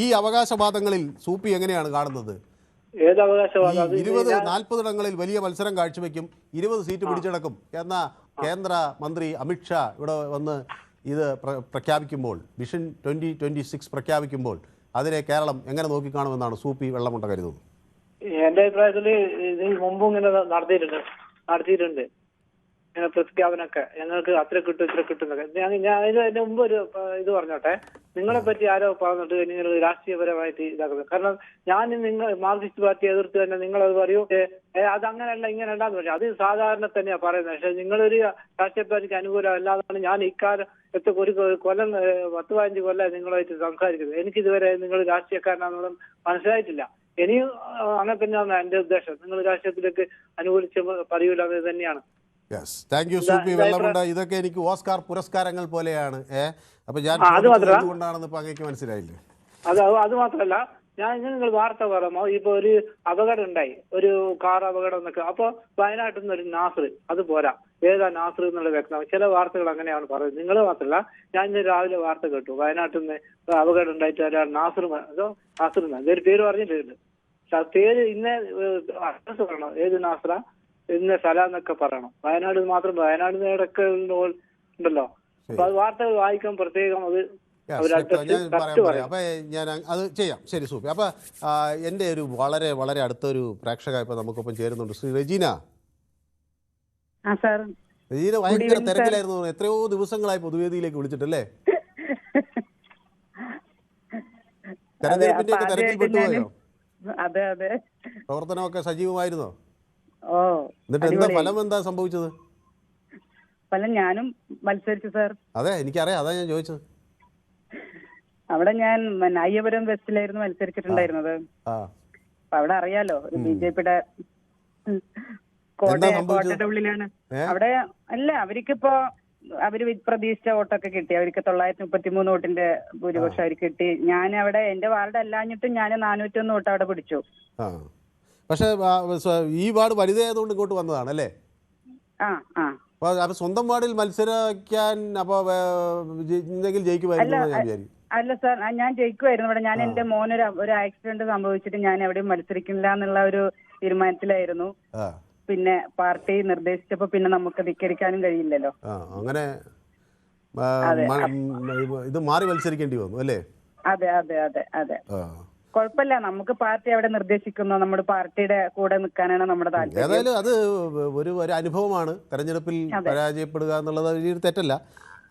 ഈ അവകാശവാദങ്ങളിൽ സൂപ്പി എങ്ങനെയാണ് കാണുന്നത്? 20-40 ഇടങ്ങളിൽ വലിയ മത്സരം കാഴ്ചവെക്കും, 20 സീറ്റ് പിടിച്ചെടുക്കും എന്ന കേന്ദ്ര മന്ത്രി അമിത്ഷാ ഇവിടെ വന്ന് ഇത് പ്രഖ്യാപിക്കുമ്പോൾ, വിഷൻ 2026 പ്രഖ്യാപിക്കുമ്പോൾ അതിനെ കേരളം എങ്ങനെ നോക്കിക്കാണുമെന്നാണ് സൂപ്പി വെള്ളമുണ്ട കരുതുന്നത്? എന്റെ അഭിപ്രായത്തില് ഇത് മുമ്പും ഇങ്ങനെ നടത്തിയിട്ടുണ്ട് ഇങ്ങനെ പ്രഖ്യാപനമൊക്കെ ഞങ്ങൾക്ക് അത്ര കിട്ടും ഇത്ര കിട്ടുന്നൊക്കെ. ഞാൻ അതിന്റെ മുമ്പ് ഒരു ഇത് പറഞ്ഞോട്ടെ. നിങ്ങളെ പറ്റി ആരോ പറഞ്ഞിട്ട് നിങ്ങൾ രാഷ്ട്രീയപരമായിട്ട് ഇതാക്കുന്നത്. കാരണം ഞാൻ നിങ്ങൾ മാർക്സിസ്റ്റ് പാർട്ടി എതിർത്ത് തന്നെ നിങ്ങളത് പറയൂ അത് അങ്ങനെയല്ല ഇങ്ങനെയല്ലാന്ന് പറഞ്ഞു. അത് സാധാരണ തന്നെയാ പറയുന്നത്. പക്ഷെ നിങ്ങളൊരു രാഷ്ട്രീയ പാർട്ടിക്ക് അനുകൂലം അല്ലാതാണ് ഞാൻ ഇക്കാലം ഒരു കൊല്ലം 10-15 കൊല്ലം നിങ്ങളുമായിട്ട് സംസാരിക്കുന്നത്. എനിക്കിതുവരെ നിങ്ങൾ രാഷ്ട്രീയക്കാരനാണെന്നും മനസ്സിലായിട്ടില്ല. ഇനിയും അങ്ങനെ തന്നെയാണ് എന്റെ ഉദ്ദേശം. നിങ്ങൾ രാഷ്ട്രീയത്തിലേക്ക് അനുകൂലിച്ച് പറയൂല എന്ന് തന്നെയാണ്. യെസ്, താങ്ക് യു സൂപ്പി. വെള്ളമുണ്ട ഇതൊക്കെ എനിക്ക് ഓസ്കാർ പുരസ്കാരങ്ങൾ പോലെയാണ്. അപ്പൊ ഞാൻ എന്തുകൊണ്ടാണെന്ന് ഇപ്പൊ അങ്ങേക്ക് മനസ്സിലായില്ലേ? അത് മാത്രല്ല, നിങ്ങൾ വാർത്ത പറയുമ്പോ ഇപ്പൊ ഒരു അപകടം ഉണ്ടായി, ഒരു കാർ അപകടം എന്നൊക്കെ. അപ്പൊ വയനാട്ടിൽ നിന്ന് ഒരു നാസർ, അത് പോരാ, ഏതാ നാസർ എന്നുള്ള വ്യക്തമാണ്. ചില വാർത്തകൾ അങ്ങനെയാണ് പറയുന്നത്. നിങ്ങൾ മാത്രമല്ല, ഞാൻ ഇന്ന് രാവിലെ വാർത്ത കേട്ടു, വയനാട്ടിൽ നിന്ന് അപകടം ഉണ്ടായിട്ട് ഒരാൾ നാസർ ഒരു പേര് പറഞ്ഞിട്ടുണ്ട്. പേര് ഇന്ന് അഡ്രസ് പറയണം, ഏത് നാസറ ഇന്ന സ്ഥലം എന്നൊക്കെ പറയണം. വയനാട് മാത്രം, വയനാട് ഇടയ്ക്ക് ഉണ്ടല്ലോ. അപ്പൊ അത് വാർത്തകൾ വായിക്കാൻ പ്രത്യേകം അത് അപ്പൊ ഞാൻ അത് ചെയ്യാം. ശരി സൂപ്പി. അപ്പൊ എൻ്റെ ഒരു വളരെ വളരെ അടുത്തൊരു പ്രേക്ഷക ഇപ്പൊ നമുക്കൊപ്പം ചേരുന്നുണ്ട്, ശ്രീ റെജീന. റെജീന ഭയങ്കര തിരക്കിലായിരുന്നു, എത്രയോ ദിവസങ്ങളായി പൊതുവേദിയിലേക്ക് വിളിച്ചിട്ടല്ലേ? തെരഞ്ഞെടുപ്പിന്റെ ഒക്കെ തിരക്കിൽ പെട്ടുപോയോ? പ്രവർത്തനമൊക്കെ സജീവമായിരുന്നോ? എന്നിട്ട് എന്താ ഫലം, എന്താ സംഭവിച്ചത്? ഫലം ഞാനും മത്സരിച്ചു സാർ. അതെ, എനിക്കറിയാം, അതാ ഞാൻ ചോദിച്ചത്. അവിടെ ഞാൻ അയ്യപുരം വെസ്റ്റിലായിരുന്നു മത്സരിച്ചിട്ടുണ്ടായിരുന്നത്. അപ്പൊ അവിടെ അറിയാലോ, BJP-യുടെ കോട്ടയുടെ ഉള്ളിലാണ്. അവിടെ അല്ല, അവർക്കിപ്പോ അവര് പ്രതീക്ഷിച്ച വോട്ടൊക്കെ കിട്ടി. അവർക്ക് 933 വോട്ടിന്റെ ഭൂരിപക്ഷം അവർക്ക് കിട്ടി. ഞാൻ അവിടെ എന്റെ വാർഡ് അല്ലാഞ്ഞിട്ടും ഞാൻ 401 വോട്ട് അവിടെ പിടിച്ചു. പക്ഷെ ഈ വാർഡ് വലുതായതുകൊണ്ട് ഇങ്ങോട്ട് വന്നതാണ് അല്ലേ? അപ്പൊ സ്വന്തം വാർഡിൽ മത്സരിക്കാൻ അപ്പൊ ജയിക്കുമായിരുന്നു ഞാൻ വിചാരിക്കും. അല്ല സാർ, ഞാൻ ജയിക്കുമായിരുന്നു ഇവിടെ. ഞാൻ എന്റെ മോനൊരു ആക്സിഡന്റ് സംഭവിച്ചിട്ട് ഞാൻ എവിടെയും മത്സരിക്കില്ല എന്നുള്ള ഒരു തീരുമാനത്തിലായിരുന്നു. പിന്നെ പാർട്ടി നിർദ്ദേശിച്ചപ്പോ പിന്നെ നമുക്ക് ധിക്കരിക്കാനും കഴിയില്ലല്ലോ. അങ്ങനെ ഇത് മാറി മത്സരിക്കേണ്ടി വന്നു അല്ലേ? അതെ അതെ അതെ അതെ. കുഴപ്പമില്ല, നമുക്ക് പാർട്ടി അവിടെ നിർദ്ദേശിക്കുന്നു, നമ്മുടെ പാർട്ടിയുടെ കൂടെ നിൽക്കാനാണ് നമ്മുടെ താല്പര്യം. ഏതായാലും അത് ഒരു അനുഭവമാണ്. തെരഞ്ഞെടുപ്പിൽ പരാജയപ്പെടുക എന്നുള്ളത് ഒരു തെറ്റല്ല,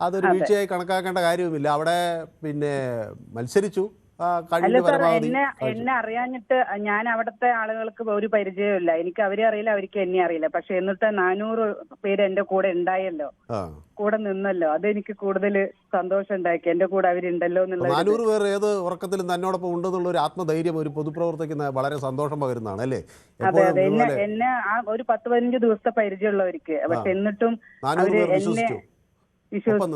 അതൊരു വീഴ്ചയായി കണക്കാക്കേണ്ട കാര്യവുമില്ല. അവിടെ പിന്നെ മത്സരിച്ചു. എന്നെ അറിയാഞ്ഞിട്ട് ഞാൻ അവിടുത്തെ ആളുകൾക്ക് ഒരു പരിചയമില്ല. എനിക്ക് അവരെ അറിയില്ല, അവർക്ക് എന്നെ അറിയില്ല. പക്ഷെ എന്നിട്ട് 400 പേര് എന്റെ കൂടെ ഉണ്ടായല്ലോ, കൂടെ നിന്നല്ലോ. അതെനിക്ക് കൂടുതൽ സന്തോഷം ഉണ്ടാക്കി. എന്റെ കൂടെ അവരുണ്ടല്ലോ എന്നുള്ള 400 പേർ ഏത് ഉറക്കത്തിലും തന്നോടൊപ്പം ഉണ്ടെന്നുള്ള ഒരു ആത്മധൈര്യം ഒരു പൊതുപ്രവർത്തകന് വളരെ സന്തോഷം പകരുന്നതാണ് അല്ലേ? അതെ അതെ. എന്നെ ആ ഒരു 10-15 ദിവസത്തെ പരിചയമുള്ളവർക്ക്. പക്ഷെ എന്നിട്ടും അവര് എന്നെ വിശ്വസിച്ചു, ഒപ്പം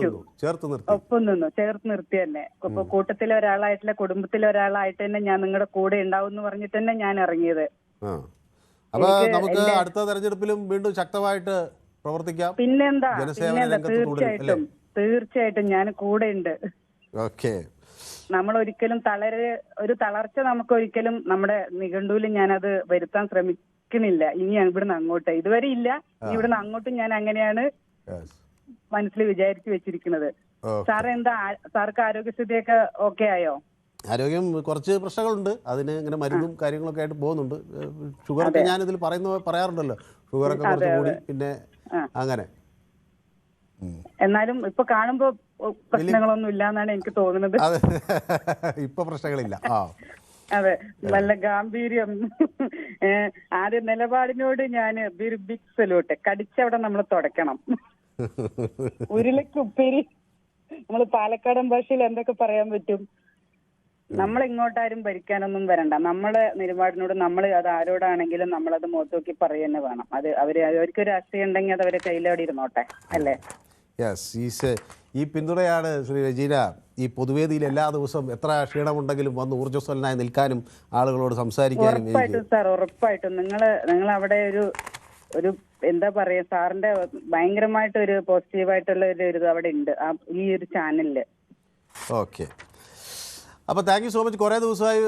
നിന്നു, ചേർത്ത് നിർത്തി തന്നെ. ഇപ്പൊ കൂട്ടത്തിലെ ഒരാളായിട്ടില്ല, കുടുംബത്തിലെ ഒരാളായിട്ട് തന്നെ ഞാൻ നിങ്ങളുടെ കൂടെ ഉണ്ടാവും എന്ന് പറഞ്ഞിട്ട് തന്നെ ഞാൻ ഇറങ്ങിയത്. അപ്പൊ നമുക്ക് അടുത്ത തെരഞ്ഞെടുപ്പിലും വീണ്ടും ശക്തമായിട്ട് പ്രവർത്തിക്കാം. പിന്നെന്താ, തീർച്ചയായിട്ടും ഞാൻ കൂടെ ഉണ്ട്. നമ്മൾ ഒരിക്കലും ഒരു തളർച്ച നമുക്ക് ഒരിക്കലും നമ്മുടെ നിഘണ്ടുവിൽ ഞാനത് വരുത്താൻ ശ്രമിക്കുന്നില്ല. ഇനി ഇവിടുന്ന് അങ്ങോട്ട് ഇതുവരെ ഇല്ല, ഇവിടുന്ന് അങ്ങോട്ടും ഞാൻ അങ്ങനെയാണ് മനസ്സിൽ വിചാരിച്ചു വെച്ചിരിക്കുന്നത്. സാറ് എന്താ, സാർക്ക് ആരോഗ്യസ്ഥിതിയൊക്കെ ഓക്കെ ആയോ? ആരോഗ്യം കുറച്ച് പ്രശ്നങ്ങളുണ്ട്, അതിന് ഇങ്ങനെ മരുന്നും കാര്യങ്ങളൊക്കെ ആയിട്ട് പോകുന്നുണ്ട്. ഷുഗറൊക്കെ ഞാനിതിൽ പറയാറുണ്ടല്ലോ, ഷുഗറൊക്കെ കുറച്ച് കൂടി, പിന്നെ അങ്ങനെ. എന്നാലും ഇപ്പൊ കാണുമ്പോ പ്രശ്നങ്ങളൊന്നും ഇല്ലാന്നാണ് എനിക്ക് തോന്നുന്നത്. ഇപ്പൊ പ്രശ്നങ്ങളില്ല. അതെ, നല്ല ഗാംഭീര്യം. ആദ്യ നിലപാടിനോട് ഞാൻ ഒരു ബിഗ് സല്യൂട്ട്. കടിച്ചവിടെ നമ്മൾ തുടക്കണം. ഉരുളക്കുപ്പേരി നമ്മള് പാലക്കാടൻ ഭാഷയിൽ എന്തൊക്കെ പറയാൻ പറ്റും? നമ്മൾ ഇങ്ങോട്ടാരും ഭരിക്കാനൊന്നും വരണ്ട. നമ്മളെ നിലപാടിനോട് നമ്മൾ അത് ആരോടാണെങ്കിലും നമ്മളത് മുഖത്ത് നോക്കി പറയുക വേണം. അത് അവർക്ക് രാഷ്ട്രീയം ഉണ്ടെങ്കിൽ അത് അവരെ കയ്യിലവിടെ ഇരുന്നോട്ടെ, അല്ലേ? ഈ പിന്തുണയാണ് ശ്രീ രജീന ഈ പൊതുവേദിയിൽ എല്ലാ ദിവസവും എത്ര ക്ഷീണമുണ്ടെങ്കിലും വന്ന് ഊർജ്ജസ്വലനായി നിൽക്കാനും ആളുകളോട് സംസാരിക്കാനും. ഉറപ്പായിട്ടും സാർ, ഉറപ്പായിട്ടും നിങ്ങൾ അവിടെ ഒരു എന്താ പറയാ, സാറിന്റെ ഭയങ്കരമായിട്ട് ഒരു പോസിറ്റീവായിട്ടുള്ള ഒരു അവിടെ ഉണ്ട് ഈ ഒരു ചാനലില്. ഓക്കെ, അപ്പൊ താങ്ക് യു സോ മച്ച്. കുറെ ദിവസമായി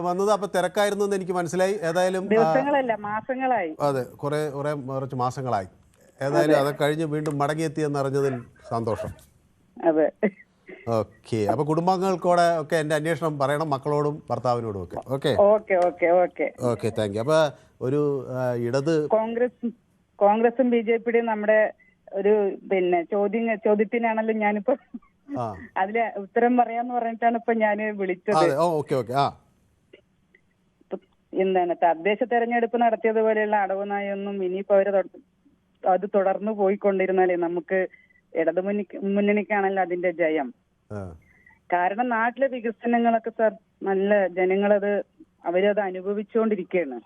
വന്നത്, അപ്പൊ തിരക്കായിരുന്നു എന്ന് എനിക്ക് മനസ്സിലായി. ഏതായാലും ദിവസങ്ങളല്ല, മാസങ്ങളായി. അതെ, കുറച്ച് മാസങ്ങളായി. ഏതായാലും അതൊക്കെ കഴിഞ്ഞ് വീണ്ടും മടങ്ങിയെത്തിയെന്ന് അറിഞ്ഞതിൽ സന്തോഷം. അതെ. ഓക്കെ, അപ്പോൾ കുടുംബാംഗങ്ങൾക്കൂടെ ഒക്കെ എൻ്റെ അന്വേഷണം പറയണം, മക്കളോടും ഭർത്താവിനോടും ഒക്കെ. Okay okay okay okay okay, thank U. അപ്പോൾ ഒരു ഇടത് കോൺഗ്രസും BJPയുടെയും നമ്മുടെ ഒരു പിന്നെ ചോദ്യത്തിനാണല്ലോ ഞാനിപ്പോ അതില് ഉത്തരം പറയാന്ന് പറഞ്ഞിട്ടാണ് ഇപ്പൊ ഞാൻ വിളിച്ചത്. Okay okay. എന്താണ് തദ്ദേശ തെരഞ്ഞെടുപ്പ് നടത്തിയതുപോലെയുള്ള അടവ് നയമൊന്നും ഇനിയിപ്പോ അത് തുടർന്നു പോയിക്കൊണ്ടിരുന്നാലേ നമുക്ക് ഇടതു മുന്നണിക്കാണല്ലോ അതിന്റെ ജയം. കാരണം നാട്ടിലെ വികസനങ്ങളൊക്കെ സാർ നല്ല ജനങ്ങളത് അവരത് അനുഭവിച്ചുകൊണ്ടിരിക്കുകയാണ്.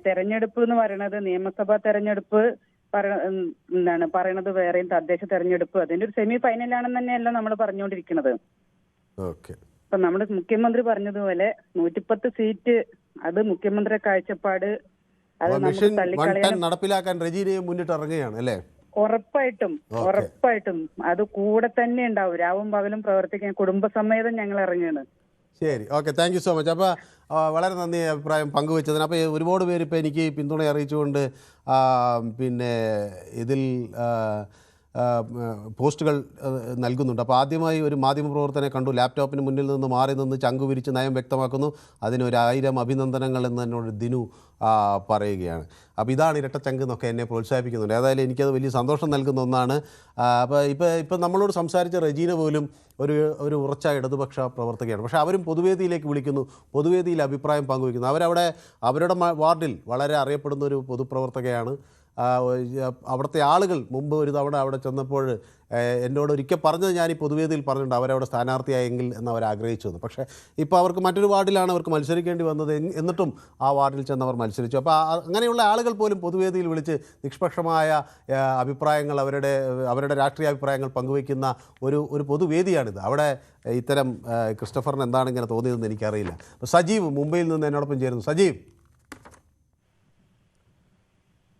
തെരഞ്ഞെടുപ്പ് എന്ന് പറയുന്നത് നിയമസഭാ തെരഞ്ഞെടുപ്പ് എന്താണ് പറയണത് വേറെയും തദ്ദേശ തെരഞ്ഞെടുപ്പ് അതിന്റെ ഒരു സെമി ഫൈനലാണെന്ന് തന്നെയല്ല നമ്മൾ പറഞ്ഞുകൊണ്ടിരിക്കുന്നത്. ഇപ്പൊ നമ്മുടെ മുഖ്യമന്ത്രി പറഞ്ഞതുപോലെ 110 സീറ്റ് അത് മുഖ്യമന്ത്രിയുടെ കാഴ്ചപ്പാട് അത് നമുക്ക് തള്ളിക്കളയാൻ നടപ്പിലാക്കാൻ റെജീനയും മുന്നിട്ട് ഇറങ്ങുകയാണ് അല്ലേ? ഉറപ്പായിട്ടും അത് കൂടെ തന്നെ ഉണ്ടാവും. രാവും പകലും പ്രവർത്തിക്കാൻ കുടുംബസമേതം ഞങ്ങൾ ഇറങ്ങുകയാണ്. ശരി, okay, thank you so much. അപ്പോൾ വളരെ നന്ദി അഭിപ്രായം പങ്കുവെച്ചതിന്. അപ്പോൾ ഒരുപാട് പേര് ഇപ്പോൾ എനിക്ക് പിന്തുണ അറിയിച്ചുകൊണ്ട് പിന്നെ ഇതിൽ പോസ്റ്റുകൾ നൽകുന്നുണ്ട്. അപ്പോൾ ആദ്യമായി ഒരു മാധ്യമപ്രവർത്തനെ കണ്ടു, ലാപ്ടോപ്പിന് മുന്നിൽ നിന്ന് മാറി നിന്ന് ചങ്കു വിരിച്ച് നയം വ്യക്തമാക്കുന്നു, അതിനൊരു 1000 അഭിനന്ദനങ്ങൾ എന്ന് എന്നോട് ദിനു പറയുകയാണ്. അപ്പോൾ ഇതാണ് ഇരട്ടച്ചങ്ക് എന്നൊക്കെ എന്നെ പ്രോത്സാഹിപ്പിക്കുന്നുണ്ട്. ഏതായാലും എനിക്കത് വലിയ സന്തോഷം നൽകുന്ന ഒന്നാണ്. അപ്പോൾ ഇപ്പം നമ്മളോട് സംസാരിച്ച റെജീന പോലും ഒരു ഉറച്ച ഇടതുപക്ഷ പ്രവർത്തകയാണ്. പക്ഷേ അവരും പൊതുവേദിയിലേക്ക് വിളിക്കുന്നു, പൊതുവേദിയിൽ അഭിപ്രായം പങ്കുവയ്ക്കുന്നു. അവരുടെ വാർഡിൽ വളരെ അറിയപ്പെടുന്ന ഒരു പൊതുപ്രവർത്തകയാണ്. അവിടുത്തെ ആളുകൾ മുമ്പ് ഒരു തവണ അവിടെ ചെന്നപ്പോൾ എന്നോട് ഒരിക്കൽ പറഞ്ഞത് ഞാൻ ഈ പൊതുവേദിയിൽ പറഞ്ഞിട്ടുണ്ട്, അവരവിടെ സ്ഥാനാർത്ഥിയായെങ്കിൽ എന്ന് അവർ ആഗ്രഹിച്ചു വന്നു. പക്ഷേ ഇപ്പോൾ അവർക്ക് മറ്റൊരു വാർഡിലാണ് അവർക്ക് മത്സരിക്കേണ്ടി വന്നത്, എന്നിട്ടും ആ വാർഡിൽ ചെന്നവർ മത്സരിച്ചു. അപ്പോൾ അങ്ങനെയുള്ള ആളുകൾ പോലും പൊതുവേദിയിൽ വിളിച്ച് നിഷ്പക്ഷമായ അഭിപ്രായങ്ങൾ അവരുടെ രാഷ്ട്രീയ അഭിപ്രായങ്ങൾ പങ്കുവയ്ക്കുന്ന ഒരു പൊതുവേദിയാണിത്. അവിടെ ഇത്തരം ക്രിസ്റ്റഫറിന് എന്താണ് ഇങ്ങനെ തോന്നിയതെന്ന് എനിക്കറിയില്ല. സജീവ് മുംബൈയിൽ നിന്ന് എന്നോടൊപ്പം ചേരുന്നു. സജീവ്,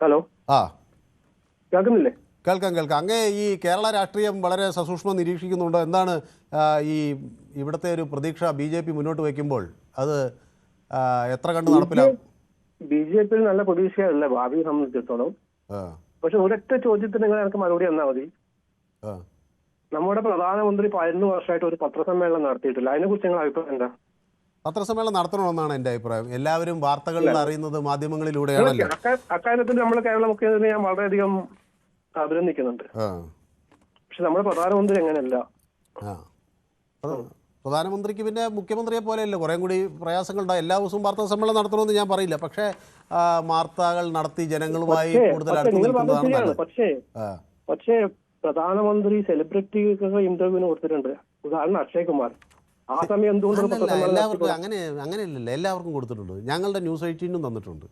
ഹലോ. കേൾക്കുന്നില്ലേ? കേൾക്കാം. അങ്ങേ ഈ കേരള രാഷ്ട്രീയം വളരെ സസൂക്ഷ്മം നിരീക്ഷിക്കുന്നുണ്ട്. എന്താണ് ഇവിടുത്തെ ഒരു പ്രതീക്ഷ BJP മുന്നോട്ട് വയ്ക്കുമ്പോൾ അത് എത്ര കണ്ട് നടപ്പിലാവും? BJP നല്ല പ്രതീക്ഷയല്ല ഭാവിയെ സംബന്ധിച്ചിടത്തോളം. പക്ഷെ ഒരൊറ്റ ചോദ്യത്തിന് നിങ്ങൾ എനിക്ക് മറുപടി തന്നാൽ മതി. നമ്മുടെ പ്രധാനമന്ത്രി 11 വർഷമായിട്ട് ഒരു പത്രസമ്മേളനം നടത്തിയിട്ടില്ല. അതിനെ കുറിച്ച് നിങ്ങൾ അഭിപ്രായം എന്താ? പത്രസമ്മേളനം നടത്തണമെന്നാണ് എൻ്റെ അഭിപ്രായം. എല്ലാവരും വാർത്തകളിൽ അറിയുന്നത് മാധ്യമങ്ങളിലൂടെയാണല്ലോ. അക്കാര്യത്തിൽ നമ്മുടെ കേരള മുഖ്യമന്ത്രി ഞാൻ വളരെയധികം അഭിനന്ദിക്കുന്നുണ്ട്. പക്ഷെ നമ്മുടെ പ്രധാനമന്ത്രി എങ്ങനെയല്ല. പ്രധാനമന്ത്രിക്ക് പിന്നെ മുഖ്യമന്ത്രിയെ പോലെയല്ല, കുറേ കൂടി പ്രയാസങ്ങളുണ്ടാവും. എല്ലാ ദിവസവും വാർത്താ സമ്മേളനം നടത്തണമെന്ന് ഞാൻ പറയില്ല, പക്ഷേ വാർത്തകൾ നടത്തി ജനങ്ങളുമായി കൂടുതൽ അടുത്ത് നിൽക്കുന്നതാണ് നല്ലത്. പക്ഷേ പ്രധാനമന്ത്രി സെലിബ്രിറ്റിക്ക് ഇന്റർവ്യൂവിന് കൊടുത്തിട്ടുണ്ട്. ഉദാഹരണം അക്ഷയ് കുമാർ. ആ സമയം എന്തുകൊണ്ടാണ് എല്ലാവർക്കും അങ്ങനെയല്ലല്ലോ, എല്ലാവർക്കും കൊടുത്തിട്ടുണ്ട്. ഞങ്ങളുടെ ന്യൂസ് 18 തന്നിട്ടുണ്ട്.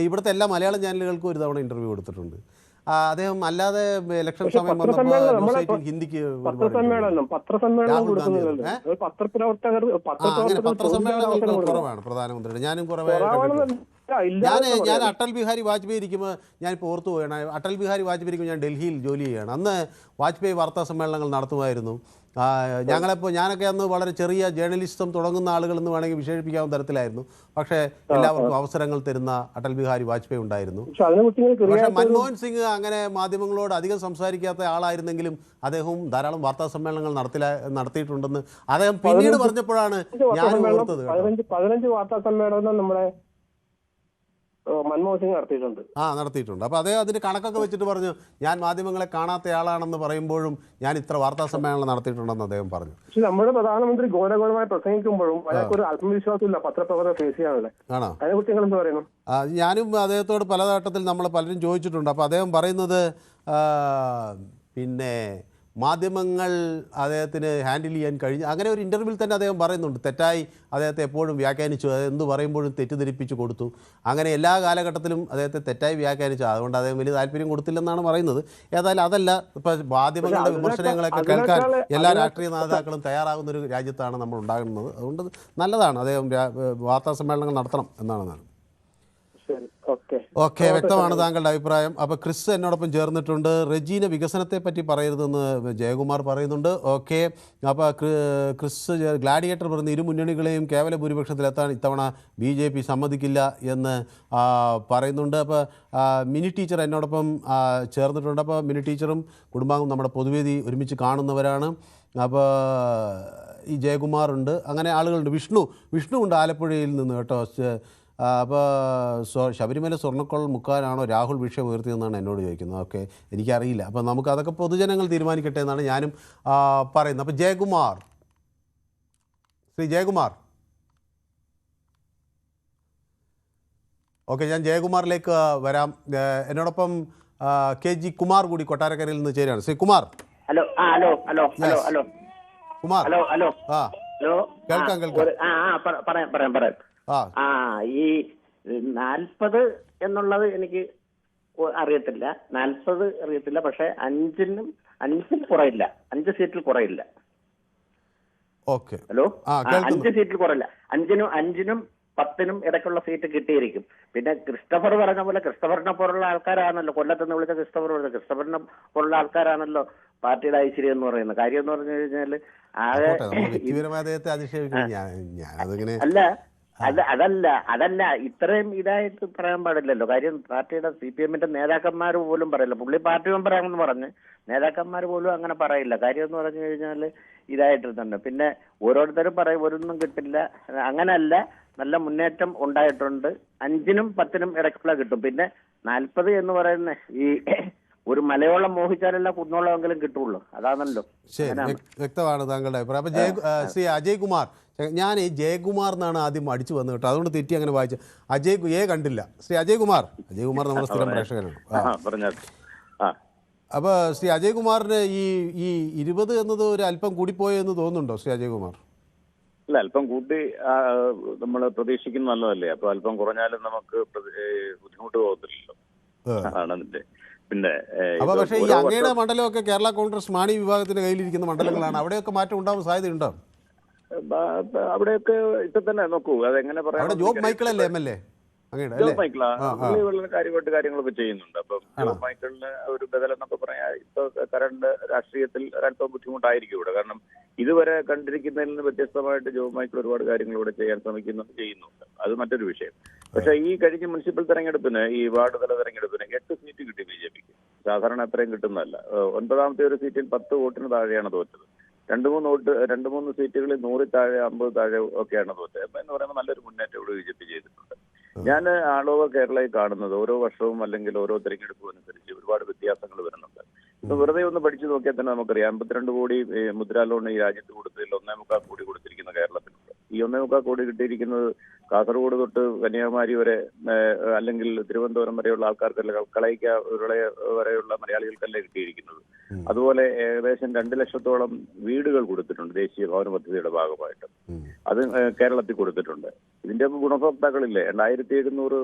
ഇവിടുത്തെ എല്ലാ മലയാളം ചാനലുകൾക്കും ഒരു തവണ ഇന്റർവ്യൂ കൊടുത്തിട്ടുണ്ട്. അദ്ദേഹം അല്ലാതെ ഇലക്ഷൻ സമയം വന്നപ്പോൾ ഹിന്ദിക്ക് പത്രസമ്മേളനം കുറവാണ് പ്രധാനമന്ത്രിയുടെ. ഞാനും കുറവേ ഞാൻ അടൽ ബിഹാരി വാജ്പേയി ഇരിക്കുമ്പോൾ ഞാനിപ്പോൾ ഓർത്തു പോയാണ്. അടൽ ബിഹാരി വാജ്പേയി ഇരിക്കുമ്പോൾ ഞാൻ ഡൽഹിയിൽ ജോലി ചെയ്യുകയാണ്. അന്ന് വാജ്പേയി വാർത്താ സമ്മേളനങ്ങൾ നടത്തുമായിരുന്നു. ഞാനൊക്കെ അന്ന് വളരെ ചെറിയ ജേർണലിസം തുടങ്ങുന്ന ആളുകളെന്ന് വേണമെങ്കിൽ വിശേഷിപ്പിക്കാവുന്ന തരത്തിലായിരുന്നു. പക്ഷേ എല്ലാവർക്കും അവസരങ്ങൾ തരുന്ന അടൽ ബിഹാരി വാജ്പേയി ഉണ്ടായിരുന്നു. പക്ഷേ മൻമോഹൻ സിംഗ് അങ്ങനെ മാധ്യമങ്ങളോട് അധികം സംസാരിക്കാത്ത ആളായിരുന്നെങ്കിലും അദ്ദേഹവും ധാരാളം വാർത്താ സമ്മേളനങ്ങൾ നടത്തിയിട്ടുണ്ടെന്ന് അദ്ദേഹം പിന്നീട് പറഞ്ഞപ്പോഴാണ് ഞാൻ ഓർത്തത്. 15 വാർത്താ സമ്മേളനം നമ്മുടെ മൻമോഹൻ സിംഗ് നടത്തിയിട്ടുണ്ട്. അപ്പോൾ അദ്ദേഹം അതിന് കണക്കൊക്കെ വെച്ചിട്ട് പറഞ്ഞു, ഞാൻ മാധ്യമങ്ങളെ കാണാത്തയാളാണെന്ന് പറയുമ്പോഴും ഞാൻ ഇത്ര വാർത്താ സമ്മേളനം നടത്തിയിട്ടുണ്ടെന്ന് അദ്ദേഹം പറഞ്ഞു. പക്ഷെ നമ്മുടെ പ്രധാനമന്ത്രി ഘോരഘോരമായി പ്രസംഗിക്കുമ്പോഴും അയാൾക്കൊരു ആത്മവിശ്വാസമില്ല പത്രപ്രവർത്തകർ ഫേസ് ചെയ്യാനുള്ളത്. അതിനെക്കുറിച്ച് നിങ്ങൾ എന്ത് പറയുന്നു? ഞാനും അദ്ദേഹത്തോട് പലഘട്ടത്തിൽ നമ്മൾ പലരും ചോദിച്ചിട്ടുണ്ട്. അപ്പോൾ അദ്ദേഹം പറയുന്നത് പിന്നെ മാധ്യമങ്ങൾ അദ്ദേഹത്തിന് ഹാൻഡിൽ ചെയ്യാൻ കഴിഞ്ഞു. അങ്ങനെ ഒരു ഇൻ്റർവ്യൂവിൽ തന്നെ അദ്ദേഹം പറയുന്നുണ്ട്, തെറ്റായി അദ്ദേഹത്തെ എപ്പോഴും വ്യാഖ്യാനിച്ചു, എന്ത് പറയുമ്പോഴും തെറ്റിദ്ധരിപ്പിച്ച് കൊടുത്തു. അങ്ങനെ എല്ലാ കാലഘട്ടത്തിലും അദ്ദേഹത്തെ തെറ്റായി വ്യാഖ്യാനിച്ചു. അതുകൊണ്ട് അദ്ദേഹം വലിയ താല്പര്യം കൊടുത്തില്ലെന്നാണ് പറയുന്നത്. ഏതായാലും അതല്ല, ഇപ്പോൾ മാധ്യമങ്ങളുടെ വിമർശനങ്ങളൊക്കെ കേൾക്കാൻ എല്ലാ രാഷ്ട്രീയ നേതാക്കളും തയ്യാറാകുന്നൊരു രാജ്യത്താണ് നമ്മൾ ഉണ്ടാകുന്നത്. അതുകൊണ്ട് നല്ലതാണ് അദ്ദേഹം വാർത്താ സമ്മേളനങ്ങൾ നടത്തണം എന്നാണ്. ഓക്കെ, വ്യക്തമാണ് താങ്കളുടെ അഭിപ്രായം. അപ്പോൾ ക്രിസ് എന്നോടൊപ്പം ചേർന്നിട്ടുണ്ട്. റെജീന വികസനത്തെ പറ്റി പറയരുതെന്ന് ജയകുമാർ പറയുന്നുണ്ട്. ഓക്കെ, അപ്പോൾ ക്രിസ് ഗ്ലാഡിയേറ്റർ പറയുന്ന ഇരു മുന്നണികളെയും കേവല ഭൂരിപക്ഷത്തിലെത്താൻ ഇത്തവണ BJP സമ്മതിക്കില്ല എന്ന് പറയുന്നുണ്ട്. അപ്പോൾ മിനി ടീച്ചർ എന്നോടൊപ്പം ചേർന്നിട്ടുണ്ട്. അപ്പോൾ മിനി ടീച്ചറും കുടുംബാംഗവും നമ്മുടെ പൊതുവേദി ഒരുമിച്ച് കാണുന്നവരാണ്. അപ്പോൾ ഈ ജയകുമാറുണ്ട്, അങ്ങനെ ആളുകളുണ്ട്. വിഷ്ണു ഉണ്ട് ആലപ്പുഴയിൽ നിന്ന് കേട്ടോ. അപ്പോൾ ശബരിമല സ്വർണ്ണക്കൊള്ള മുക്കാനാണോ രാഹുൽ വിഷയം ഉയർത്തിയെന്നാണ് എന്നോട് ചോദിക്കുന്നത്. ഓക്കെ, എനിക്കറിയില്ല. അപ്പോൾ നമുക്ക് അതൊക്കെ പൊതുജനങ്ങൾ തീരുമാനിക്കട്ടെ എന്നാണ് ഞാനും പറയുന്നത്. അപ്പോൾ ജയകുമാർ, ശ്രീ ജയകുമാർ, ഓക്കെ, ഞാൻ ജയകുമാറിലേക്ക് വരാം. എന്നോടൊപ്പം KG കുമാർ കൂടി കൊട്ടാരക്കരയിൽ നിന്ന് ചേരുകയാണ്. Shri Kumar. Hello hello hello hello hello Kumar. Hello hello hello, കേൾക്കാം. പറയാം. ഈ 40 എന്നുള്ളത് എനിക്ക് അറിയത്തില്ല, 40 അറിയത്തില്ല. പക്ഷെ 5 കുറയില്ല, 5 സീറ്റിൽ കുറയില്ല. ഓക്കെ, ഹലോ, 5 സീറ്റിൽ കുറയില്ല. 5നും 10നും ഇടയ്ക്കുള്ള സീറ്റ് കിട്ടിയിരിക്കും. പിന്നെ ക്രിസ്റ്റഫർ പറഞ്ഞ പോലെ ക്രിസ്റ്റഫറിനെ പോലുള്ള ആൾക്കാരാണല്ലോ കൊല്ലത്തുനിന്ന് വിളിച്ച ക്രിസ്റ്റഫറിനെ പോലുള്ള ആൾക്കാരാണല്ലോ പാർട്ടിയുടെ ഐശ്വര്യം എന്ന് പറയുന്നത്. കാര്യം എന്ന് പറഞ്ഞു കഴിഞ്ഞാൽ ആകെ അതല്ല ഇത്രയും ഇതായിട്ട് പറയാൻ പാടില്ലല്ലോ. കാര്യം പാർട്ടിയുടെ CPM-ന്റെ നേതാക്കന്മാർ പോലും പറയില്ല. പുള്ളി പാർട്ടി മെമ്പറാണെന്ന് പറഞ്ഞ് നേതാക്കന്മാർ പോലും അങ്ങനെ പറയില്ല. കാര്യം എന്ന് പറഞ്ഞു കഴിഞ്ഞാൽ ഇതായിട്ടുണ്ട്. പിന്നെ ഓരോരുത്തരും പറയും ഒരൊന്നും കിട്ടില്ല, അങ്ങനല്ല, നല്ല മുന്നേറ്റം ഉണ്ടായിട്ടുണ്ട്. 5നും 10നും ഇടയ്ക്കുള്ള കിട്ടും. പിന്നെ 40 എന്ന് പറയുന്ന ഈ ഒരു മലയോളം മോഹിച്ചാലല്ല കുന്നോളമെങ്കിലും കിട്ടുള്ളൂ, അതാണല്ലോ. വ്യക്തമാണ് താങ്കളുടെ അഭിപ്രായം. അപ്പോൾ ശ്രീ അജയ് കുമാർ, ഞാൻ ഈ ജയകുമാർ എന്നാണ് ആദ്യം അടിച്ചു വന്നത് കേട്ടോ, അതുകൊണ്ട് തെറ്റി അങ്ങനെ വായിച്ചു. അജയ് കണ്ടില്ല. ശ്രീ അജയ് കുമാർ നമ്മുടെ സ്ഥിരം പ്രേക്ഷകനാണ്. അപ്പോൾ ശ്രീ അജയ് കുമാറിന് ഈ 20 എന്നത് ഒരു അല്പം കൂടിപ്പോയോ എന്ന് തോന്നുന്നുണ്ടോ ശ്രീ അജയ് കുമാർ? അല്ല, അല്പം കൂട്ടി നമ്മൾ പ്രതീക്ഷിക്കുന്ന നല്ലതല്ലേ. അപ്പൊ അല്പം കുറഞ്ഞാലും നമുക്ക് ബുദ്ധിമുട്ട് പോകത്തില്ലല്ലോ, അതാണ് അതിന്റെ. പിന്നെ പക്ഷേ ഈ അങ്ങയുടെ മണ്ഡലമൊക്കെ കേരള കോൺഗ്രസ് മാണി വിഭാഗത്തിന്റെ കയ്യിലിരിക്കുന്ന മണ്ഡലങ്ങളാണ്. അവിടെയൊക്കെ മാറ്റം ഉണ്ടാവാൻ സാധ്യതയുണ്ടോ? അവിടെയൊക്കെ ഇപ്പൊ തന്നെ നോക്കൂ, അതെങ്ങനെ പറയാം. ജോബ് മൈക്കിളല്ലേ MLA? ജോബ് മൈക്കിളാ കാര്യമായിട്ട് കാര്യങ്ങളൊക്കെ ചെയ്യുന്നുണ്ട്. അപ്പം ജോബ് മൈക്കിളിന് ഒരു ബദൽ എന്നൊക്കെ പറയാ ഇപ്പൊ കറണ്ട് രാഷ്ട്രീയത്തിൽ ഒരല്പം ബുദ്ധിമുട്ടായിരിക്കും ഇവിടെ. കാരണം ഇതുവരെ കണ്ടിരിക്കുന്നതിൽ നിന്ന് വ്യത്യസ്തമായിട്ട് ജോബ് മൈക്കിൾ ഒരുപാട് കാര്യങ്ങൾ ഇവിടെ ചെയ്യാൻ ചെയ്യുന്നുണ്ട്. അത് മറ്റൊരു വിഷയം. പക്ഷെ ഈ കഴിഞ്ഞ മുനിസിപ്പൽ തെരഞ്ഞെടുപ്പിന്, ഈ വാർഡ് തല തെരഞ്ഞെടുപ്പിന് 8 സീറ്റ് കിട്ടി BJPക്ക്. സാധാരണ അത്രയും കിട്ടുന്നതല്ല. 9ാമത്തെ ഒരു സീറ്റിൽ 10 വോട്ടിന് താഴെയാണ് തോറ്റത്. 2-3 സീറ്റുകളിൽ 100 താഴെ 50 താഴെ ഒക്കെയാണ് തോറ്റത്. എന്ന് പറയുമ്പോൾ നല്ലൊരു മുന്നേറ്റം ഇവിടെ BJP ചെയ്തിട്ടുണ്ട്. ഞാൻ ആൾ ഓവർ കേരളയിൽ കാണുന്നത് ഓരോ വർഷവും അല്ലെങ്കിൽ ഓരോ തെരഞ്ഞെടുപ്പും അനുസരിച്ച് ഒരുപാട് വ്യത്യാസങ്ങൾ വരുന്നുണ്ട്. ഇപ്പൊ വെറുതെ ഒന്ന് പഠിച്ചു നോക്കിയാൽ തന്നെ നമുക്കറിയാം 52 കോടി മുദ്രാ ലോൺ ഈ രാജ്യത്ത് കൊടുത്തതിൽ 1.25 കോടി കൊടുത്തിരിക്കുന്ന കേരളത്തിലുണ്ട്. ഈ 1.25 കോടി കിട്ടിയിരിക്കുന്നത് കാസർഗോഡ് തൊട്ട് കന്യാകുമാരി വരെ അല്ലെങ്കിൽ തിരുവനന്തപുരം വരെയുള്ള ആൾക്കാർക്കല്ല, കളയിക്ക വരെയുള്ള മലയാളികൾക്കല്ലേ കിട്ടിയിരിക്കുന്നത്. അതുപോലെ ഏകദേശം 2 ലക്ഷത്തോളം വീടുകൾ കൊടുത്തിട്ടുണ്ട് ദേശീയ ഭവന പദ്ധതിയുടെ ഭാഗമായിട്ട്. അത് കേരളത്തിൽ കൊടുത്തിട്ടുണ്ട്. ഇതിന്റെ ഗുണഭോക്താക്കളില്ലേ 2700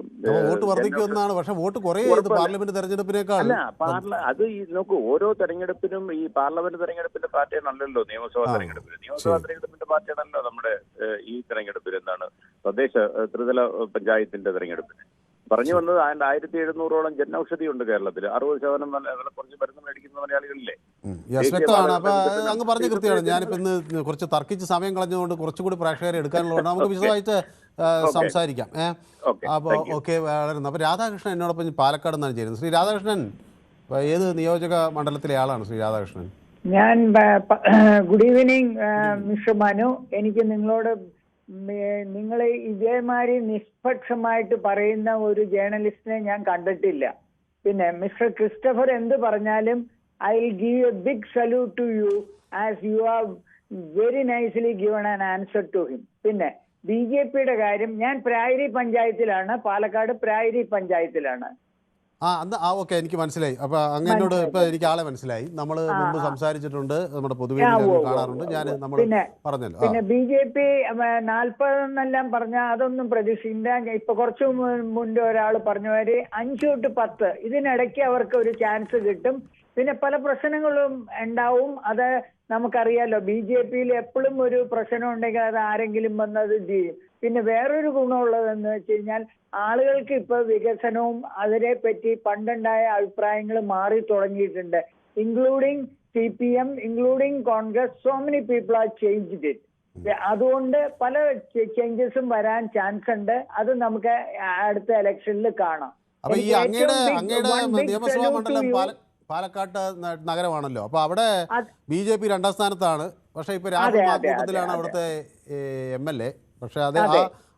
വോട്ട് വർദ്ധിക്കുമെന്നാണ്. പക്ഷേ വോട്ട് കുറയുന്നത് പാർലമെന്റ് തെരഞ്ഞെടുപ്പിനേക്കാൾ. അല്ല, അത് നോക്കൂ, ഓരോ തെരഞ്ഞെടുപ്പിനും ഈ പാർലമെന്റ് തെരഞ്ഞെടുപ്പിന്റെ പാറ്റേൺ അല്ലല്ലോ നിയമസഭാ തെരഞ്ഞെടുപ്പിന്. നിയമസഭാ തെരഞ്ഞെടുപ്പിന്റെ പാറ്റേൺ അല്ല നമ്മുടെ ഈ തെരഞ്ഞെടുപ്പിൽ എന്താണ് തദ്ദേശ ത്രിതല പഞ്ചായത്തിന്റെ തെരഞ്ഞെടുപ്പിന്. പറഞ്ഞു വന്നത് 1700ഓളം ജനൌഷധി ഉണ്ട് കേരളത്തിൽ. 60% കുറച്ച് മരുന്ന് മേടിക്കുന്ന മലയാളികളില്ലേ? വ്യക്തമാണ്. അപ്പൊ അങ്ങ് പറഞ്ഞ കൃത്യമാണ്. ഞാനിപ്പോ ഇന്ന് കുറച്ച് തർക്കിച്ച് സമയം കളഞ്ഞുകൊണ്ട് കുറച്ചുകൂടി പ്രേക്ഷകരെ എടുക്കാനുള്ളതുകൊണ്ട് നമുക്ക് വിശദമായിട്ട് സംസാരിക്കാം. അപ്പോൾ ഓക്കെ, വളരെ. അപ്പോൾ രാധാകൃഷ്ണൻ എന്നോടൊപ്പം പാലക്കാട് നിന്നാണ് ചേരുന്നത്. ശ്രീ രാധാകൃഷ്ണൻ, ഏത് നിയോജക മണ്ഡലത്തിലെ ആളാണ് ശ്രീ രാധാകൃഷ്ണൻ? ഞാൻ ഗുഡ് ഈവനിങ് മിസ്റ്റർ മനു. എനിക്ക് നിങ്ങളോട്, നിങ്ങൾ ഇതേമാതിരി നിഷ്പക്ഷമായിട്ട് പറയുന്ന ഒരു ജേർണലിസ്റ്റിനെ ഞാൻ കണ്ടിട്ടില്ല. പിന്നെ മിസ്റ്റർ ക്രിസ്റ്റഫർ എന്ത് പറഞ്ഞാലും I will give a big salute to you as you have very nicely given an answer to him. പിന്നെ BJPയുടെ കാര്യം, ഞാൻ പ്രായരി പഞ്ചായത്തിലാണ്, പാലക്കാട് പ്രായരി പഞ്ചായത്തിലാണ്. ഓക്കെ, എനിക്ക് മനസ്സിലായി. അപ്പൊ അങ്ങനോട് ഇപ്പൊ എനിക്ക് ആളെ മനസ്സിലായി. നമ്മൾ മുമ്പ് സംസാരിച്ചിട്ടുണ്ട്, നമ്മുടെ പൊതുവേദിയിൽ കാണാറുണ്ട്. ഞാൻ നമ്മൾ പറഞ്ഞല്ലോ. പിന്നെ BJP 40 എന്നെല്ലാം പറഞ്ഞ അതൊന്നും പ്രതീക്ഷിക്കില്ല. ഇപ്പൊ കുറച്ചു മുൻപ് ഒരാൾ പറഞ്ഞവര് 5 തൊട്ട് 10 ഇതിനിടയ്ക്ക് അവർക്ക് ഒരു ചാൻസ് കിട്ടും. പിന്നെ പല പ്രശ്നങ്ങളും ഉണ്ടാവും, അത് നമുക്കറിയാലോ. BJPയിൽ എപ്പോഴും ഒരു പ്രശ്നം ഉണ്ടെങ്കിൽ അത് ആരെങ്കിലും വന്നത് ചെയ്യും. പിന്നെ വേറൊരു ഗുണമുള്ളതെന്ന് വെച്ച് കഴിഞ്ഞാൽ ആളുകൾക്ക് ഇപ്പൊ വികസനവും അതിനെ പറ്റി പണ്ടുണ്ടായ അഭിപ്രായങ്ങൾ മാറി തുടങ്ങിയിട്ടുണ്ട്. Including CPM, including Congress, so many people are changed it. അതുകൊണ്ട് പല ചേഞ്ചസും വരാൻ ചാൻസ് ഉണ്ട്. അത് നമുക്ക് അടുത്ത ഇലക്ഷനിൽ കാണാം. അപ്പൊ ഈ അങ്ങയുടെ നിയമസഭാ മണ്ഡലം പാലക്കാട്ട് നഗരമാണല്ലോ. അപ്പോൾ അവിടെ BJP 2ാം സ്ഥാനത്താണ്. പക്ഷേ ഇപ്പോൾ രാഹുൽ മാക്കൂട്ടത്തിലാണ് അവിടുത്തെ MLA. പക്ഷേ അത്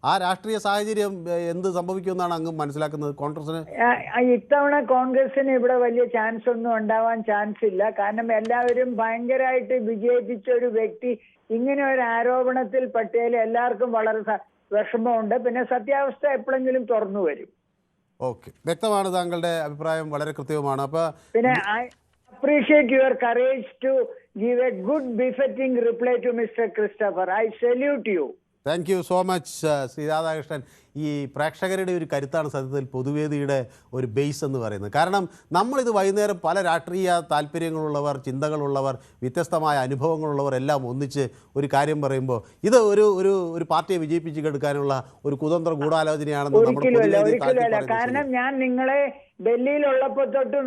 ആ രാഷ്ട്രീയ സാഹചര്യം എന്ത് സംഭവിക്കുമെന്നാണ് അങ്ങ് മനസ്സിലാക്കുന്നത് കോൺഗ്രസിന്? ഇത്തവണ കോൺഗ്രസിന് ഇവിടെ വലിയ ചാൻസ് ഒന്നും ഉണ്ടാവാൻ ചാൻസ് ഇല്ല. കാരണം എല്ലാവരും ഭയങ്കരമായിട്ട് വിജയിപ്പിച്ച ഒരു വ്യക്തി ഇങ്ങനെ ഒരു ആരോപണത്തിൽ പെട്ടതിൽ എല്ലാവർക്കും വളരെ വിഷമമുണ്ട്. പിന്നെ സത്യാവസ്ഥ എപ്പോഴെങ്കിലും തുറന്നു വരും. ഓക്കെ, വ്യക്തമാണ്. താങ്കളുടെ അഭിപ്രായം വളരെ കൃത്യവുമാണ്. അപ്പോൾ പിന്നെ I appreciate your courage to give a good befitting reply to mister Christopher. I salute you. Thank you so much Shri Radhakrishnan. ഈ പ്രേക്ഷകരുടെ ഒരു കരുത്താണ് സത്യത്തിൽ പൊതുവേദിയുടെ ഒരു ബേസ് എന്ന് പറയുന്നത്. കാരണം നമ്മളിത് വൈകുന്നേരം പല രാഷ്ട്രീയ താല്പര്യങ്ങളുള്ളവർ, ചിന്തകളുള്ളവർ, വ്യത്യസ്തമായ അനുഭവങ്ങളുള്ളവർ എല്ലാം ഒന്നിച്ച് ഒരു കാര്യം പറയുമ്പോൾ ഇത് ഒരു പാർട്ടിയെ വിജയിപ്പിച്ച് കെടുക്കാനുള്ള ഒരു കുതന്ത്ര ഗൂഢാലോചനയാണെന്ന് ഒരിക്കലുമല്ല. കാരണം ഞാൻ നിങ്ങളെ ഡൽഹിയിലുള്ളപ്പോ തൊട്ടും